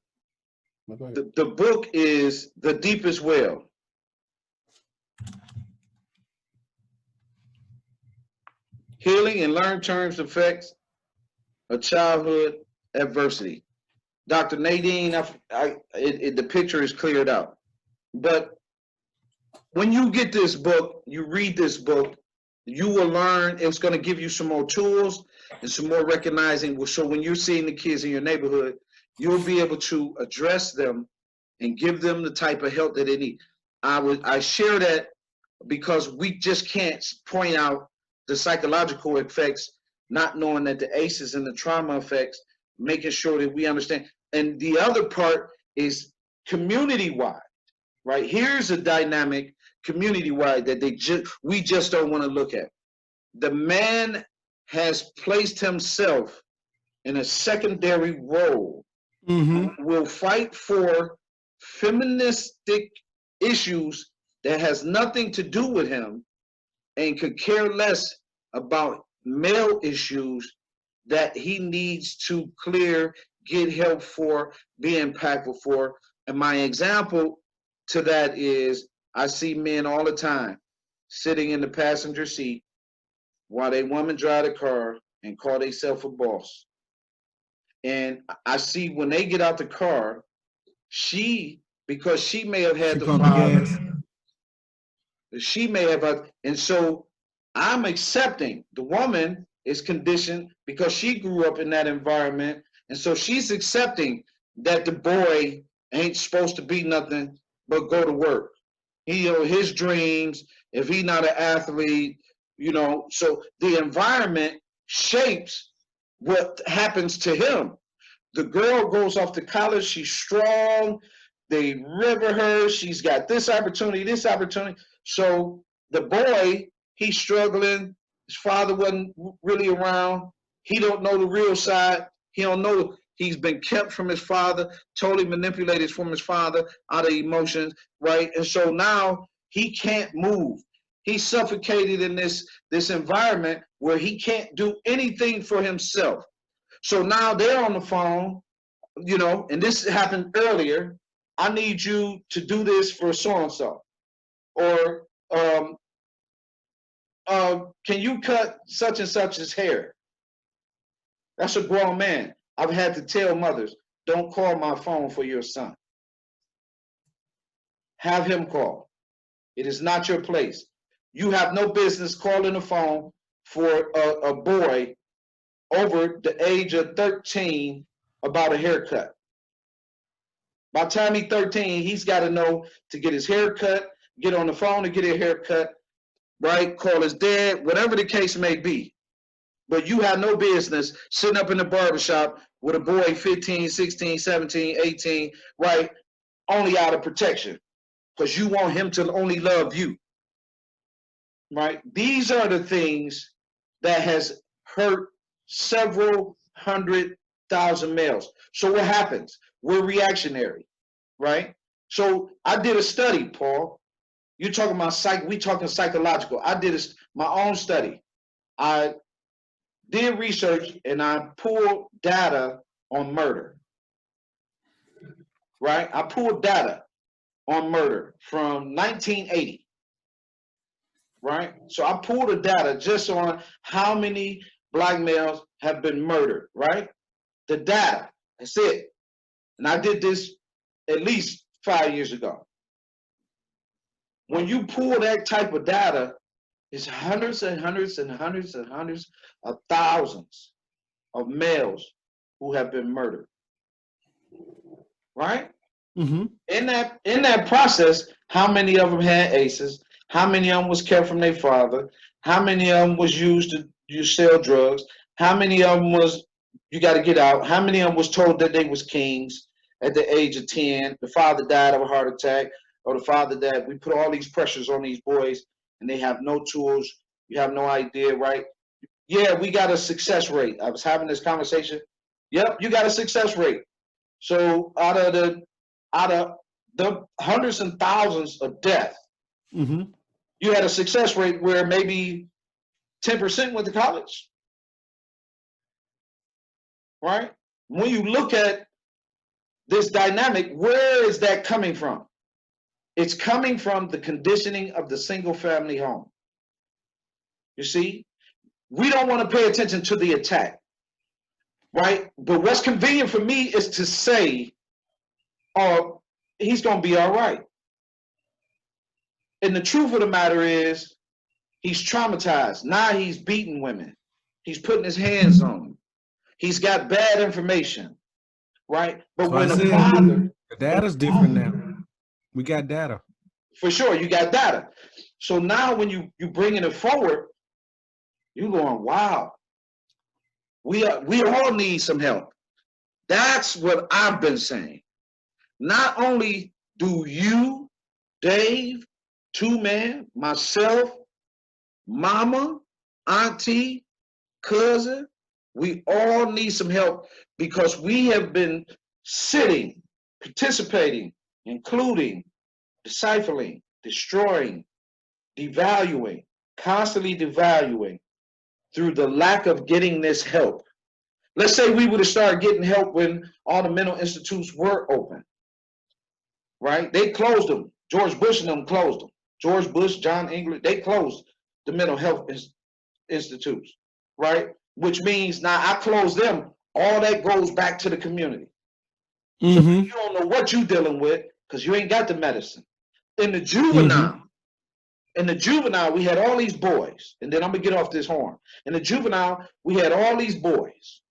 No, go ahead. the book is The Deepest Well. Healing and Long-Term Effects of Childhood Adversity. Dr. Nadine, the picture is cleared out. But when you get this book, you read this book, you will learn. It's going to give you some more tools and some more recognizing. So when you're seeing the kids in your neighborhood, you'll be able to address them and give them the type of help that they need. I share that because we just can't point out the psychological effects, not knowing that the ACEs and the trauma effects, making sure that we understand. And the other part is community-wide, right? Here's a dynamic community-wide that we just don't want to look at. The man has placed himself in a secondary role, will fight for feministic issues that has nothing to do with him, and could care less about male issues that he needs to clear, get help for, be impactful for. And my example to that is, I see men all the time sitting in the passenger seat while a woman drive the car and call themselves a boss. And I see when they get out the car, because she may have had the father, she may have, and so I'm accepting. The woman is conditioned because she grew up in that environment, and so she's accepting that the boy ain't supposed to be nothing but go to work. His dreams, if he's not an athlete, so the environment shapes what happens to him. The girl goes off to college, she's strong, they river her. She's got this opportunity, this opportunity. So the boy, he's struggling. His father wasn't really around. He don't know the real side. He don't know he's been kept from his father, totally manipulated from his father out of emotions, right? And so now he can't move. He's suffocated in this environment where he can't do anything for himself. So now they're on the phone, you know, and this happened earlier. I need you to do this for so-and-so. Or can you cut such and such's hair? That's a grown man. I've had to tell mothers, don't call my phone for your son. Have him call. It is not your place. You have no business calling the phone for a boy over the age of 13 about a haircut. By the time he's 13, he's got to know to get his hair cut, get on the phone to get a haircut, right? Call his dad, whatever the case may be. But you have no business sitting up in the barbershop with a boy 15, 16, 17, 18, right? Only out of protection because you want him to only love you, right? These are the things that has hurt several 100,000 males. So what happens? We're reactionary, right? So I did a study, Paul. You're talking about we talking psychological. I did my own study. I did research and I pulled data on murder, right? I pulled data on murder from 1980, right? So I pulled the data just on how many black males have been murdered, right? The data, that's it. And I did this at least 5 years ago. When you pull that type of data, it's hundreds and hundreds and hundreds and hundreds of thousands of males who have been murdered, right? Mm-hmm. In that process, how many of them had aces? How many of them was kept from their father? How many of them was used to sell drugs? How many of them was you got to get out? How many of them was told that they was kings at the age of 10? The father died of a heart attack, or the father died. We put all these pressures on these boys, and they have no tools. You have no idea, right? Yeah, we got a success rate. I was having this conversation. Yep, you got a success rate. So out of the hundreds and thousands of deaths, Mm-hmm. you had a success rate where maybe 10% went to college, right? When you look at this dynamic, where is that coming from? It's coming from the conditioning of the single family home. You see, we don't want to pay attention to the attack, right? But what's convenient for me is to say, oh, he's going to be all right. And the truth of the matter is, he's traumatized. Now he's beating women. He's putting his hands on them. He's got bad information, right? But So when I a said, father, the data's different now. We got data. for sure, you got data. So now when you bringing it forward, you're going, wow, we all need some help. That's what I've been saying. Not only do you, Dave, Two Man, myself, mama, auntie, cousin, we all need some help because we have been sitting, participating, including, deciphering, destroying, devaluing, constantly devaluing through the lack of getting this help. Let's say we would have started getting help when all the mental institutes were open, right? They closed them. George Bush and them closed them. George Bush, John England, they closed the mental health institutes, right? Which means now I close them, all that goes back to the community. So you don't know what you're dealing with because you ain't got the medicine. In the juvenile, we had all these boys, and then I'm gonna get off this horn. In the juvenile, we had all these boys,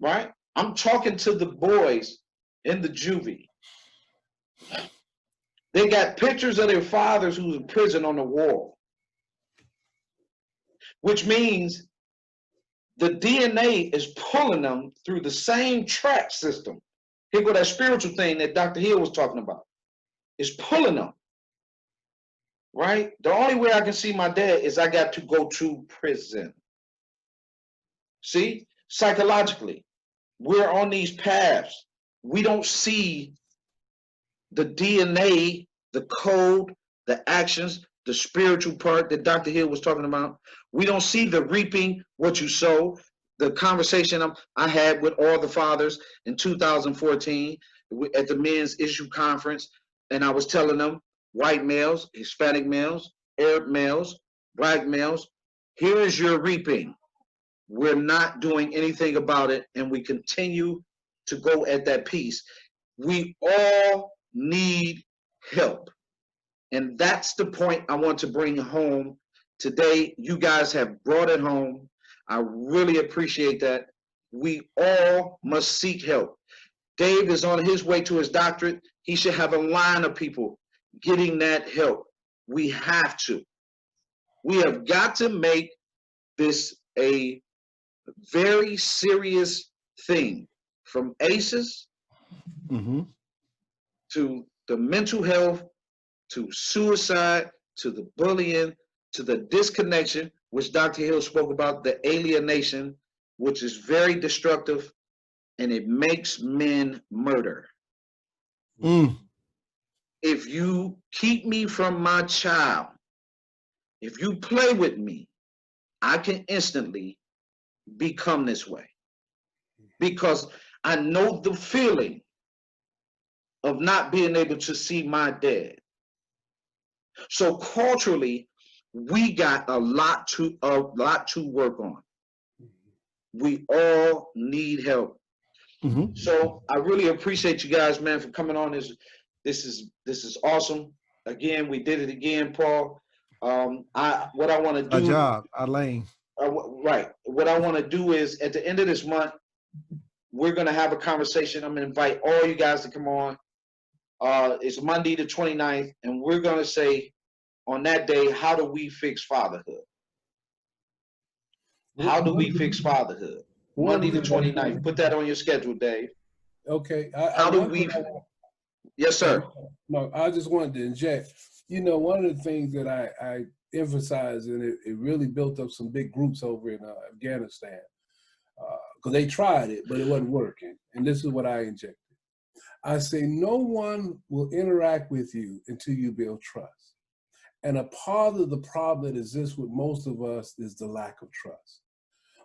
right? I'm talking to the boys in the juvie. They got pictures of their fathers who's in prison on the wall, which means the DNA is pulling them through the same track system. Here go that spiritual thing that Dr. Hill was talking about. It's pulling them. Right? The only way I can see my dad is I got to go to prison. See? Psychologically, we're on these paths. We don't see the DNA, the code, the actions, the spiritual part that Dr. Hill was talking about. We don't see the reaping what you sow. The conversation I had with all the fathers in 2014 at the men's issue conference, and I was telling them, white males, Hispanic males, Arab males, black males, here is your reaping. We're not doing anything about it, and we continue to go at that piece. We all need help. And that's the point I want to bring home today. You guys have brought it home. I really appreciate that. We all must seek help. Dave is on his way to his doctorate. He should have a line of people getting that help. We have to. We have got to make this a very serious thing, from ACEs to the mental health, to suicide, to the bullying, to the disconnection, which Dr. Hill spoke about, the alienation, which is very destructive, and it makes men murder. If you keep me from my child, if you play with me, I can instantly become this way, because I know the feeling of not being able to see my dad. So culturally, we got a lot to work on. We all need help. So I really appreciate you guys, man, for coming on. This is awesome. Again, we did it again, Paul. What I want to do. Good job, Alain. Right. What I want to do is, at the end of this month, we're going to have a conversation. I'm going to invite all you guys to come on. It's Monday the 29th, and we're going to say on that day, how do we fix fatherhood? How do we fix fatherhood? Monday the 29th. Put that on your schedule, Dave. Okay. Yes, sir. No, I just wanted to inject. You know, one of the things that I emphasize, and it really built up some big groups over in Afghanistan, because they tried it, but it wasn't working. And this is what I injected. I say, no one will interact with you until you build trust. And a part of the problem that exists with most of us is the lack of trust.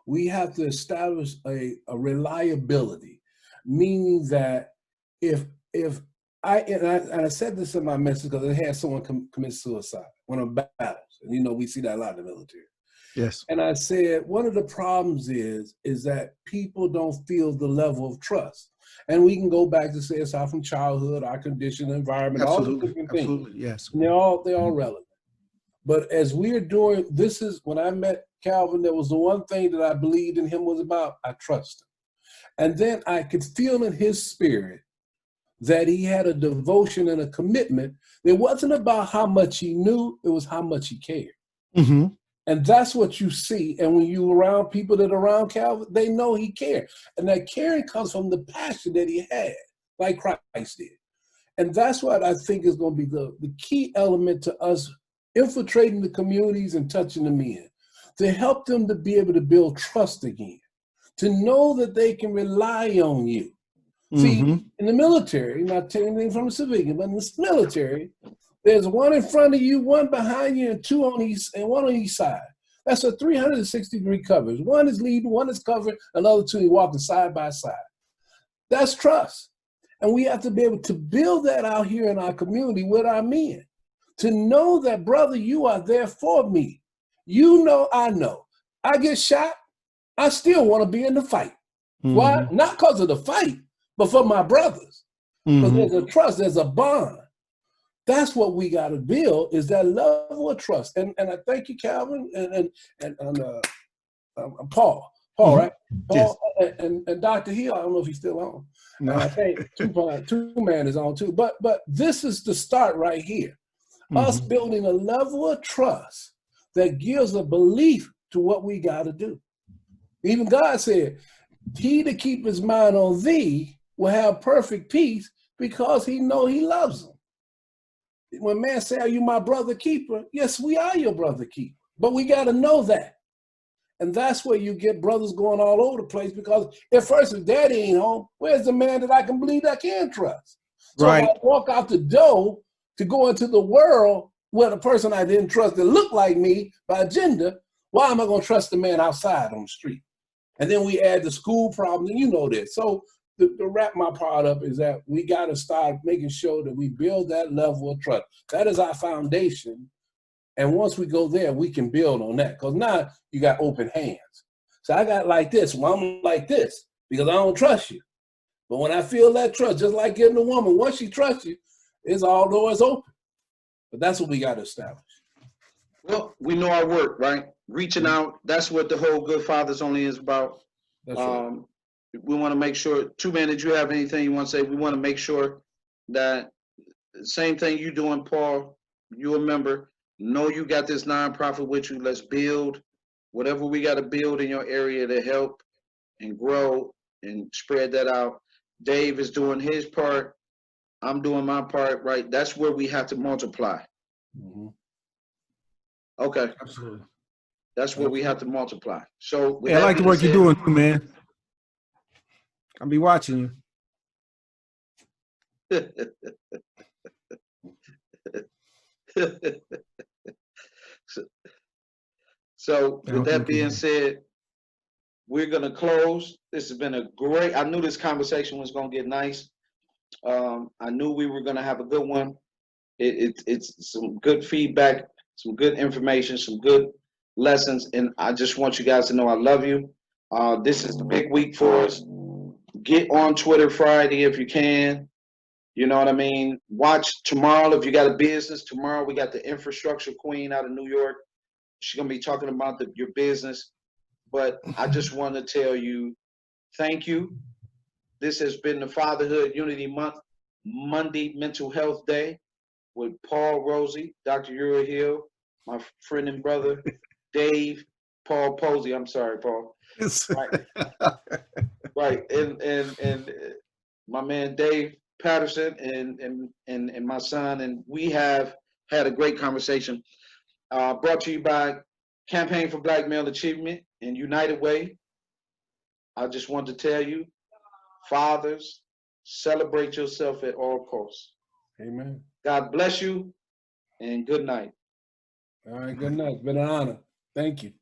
We have to establish a reliability, meaning that if I said this in my message because I had someone commit suicide, one of the battles, and you know we see that a lot in the military. Yes. And I said one of the problems is that people don't feel the level of trust, and we can go back to say it's out from childhood, our condition, environment, all the different things. Absolutely, yes. And they're all relevant. But as we're doing, this is when I met Calvin, there was the one thing that I believed in him was about, I trust him. And then I could feel in his spirit that he had a devotion and a commitment. It wasn't about how much he knew, it was how much he cared. And that's what you see. And when you're around people that are around Calvin, they know he cared. And that caring comes from the passion that he had, like Christ did. And that's what I think is going to be the key element to us infiltrating the communities and touching the men, to help them to be able to build trust again, to know that they can rely on you. See, in the military, not taking anything from the civilian, but in the military, there's one in front of you, one behind you, and one on each side. That's a 360-degree coverage. One is leading, one is covering, another two are walking side by side. That's trust. And we have to be able to build that out here in our community with our men. To know that, brother, you are there for me. You know, I know. I get shot, I still want to be in the fight. Why? Not because of the fight, but for my brothers. Because there's a trust, there's a bond. That's what we got to build, is that level of trust. And I thank you, Calvin, and Paul, right? Paul, yes. and Dr. Hill, I don't know if he's still on. No. I think two-man is on too. But this is the start right here. Us building a level of trust that gives a belief to what we got to do. Even God said, he to keep his mind on thee will have perfect peace because he know he loves them. When man say, are you my brother keeper? Yes, we are your brother keeper. But we got to know that. And that's where you get brothers going all over the place, because if daddy ain't home, where's the man that I can believe I can trust? So Right. if I walk out the door to go into the world where the person I didn't trust that looked like me by gender, why am I going to trust the man outside on the street? And then we add the school problem, and you know this. So to wrap my part up is that we got to start making sure that we build that level of trust. That is our foundation. And once we go there, we can build on that. Because now you got open hands. So I got like this, well, I'm like this, because I don't trust you. But when I feel that trust, just like getting a woman, once she trusts you, it's all doors open. But that's what we got to establish. Well, we know our work, right? Reaching out, that's what the whole Good Fathers Only is about. That's right. We want to make sure, Two Man, did you have anything you want to say? We want to make sure that the same thing you doing, Paul, you a member, know you got this nonprofit with you. Let's build whatever we got to build in your area to help and grow and spread that out. Dave is doing his part. I'm doing my part, right? That's where we have to multiply. Mm-hmm. Okay. Absolutely. That's where we have to multiply. So with Yeah, I that like the being work you're said- doing too, man. I'll be watching you. So with that being said, we're going to close. This has been a great, I knew this conversation was going to get nice. I knew we were going to have a good one. It's some good feedback, some good information, some good lessons. And I just want you guys to know I love you. This is the big week for us. Get on Twitter Friday if you can. You know what I mean? Watch tomorrow if you got a business. Tomorrow we got the infrastructure queen out of New York. She's going to be talking about your business. But I just want to tell you, thank you. This has been the Fatherhood Unity Month, Monday Mental Health Day with Paul Rosie, Dr. Ural Hill, my friend and brother, Dave, Paul Posey. I'm sorry, Paul. Right. Right. And my man Dave Patterson and my son. And we have had a great conversation. Brought to you by Campaign for Black Male Achievement and United Way. I just want to tell you, fathers, celebrate yourself at all costs. Amen. God bless you and good night. All right, good night. It's been an honor. Thank you.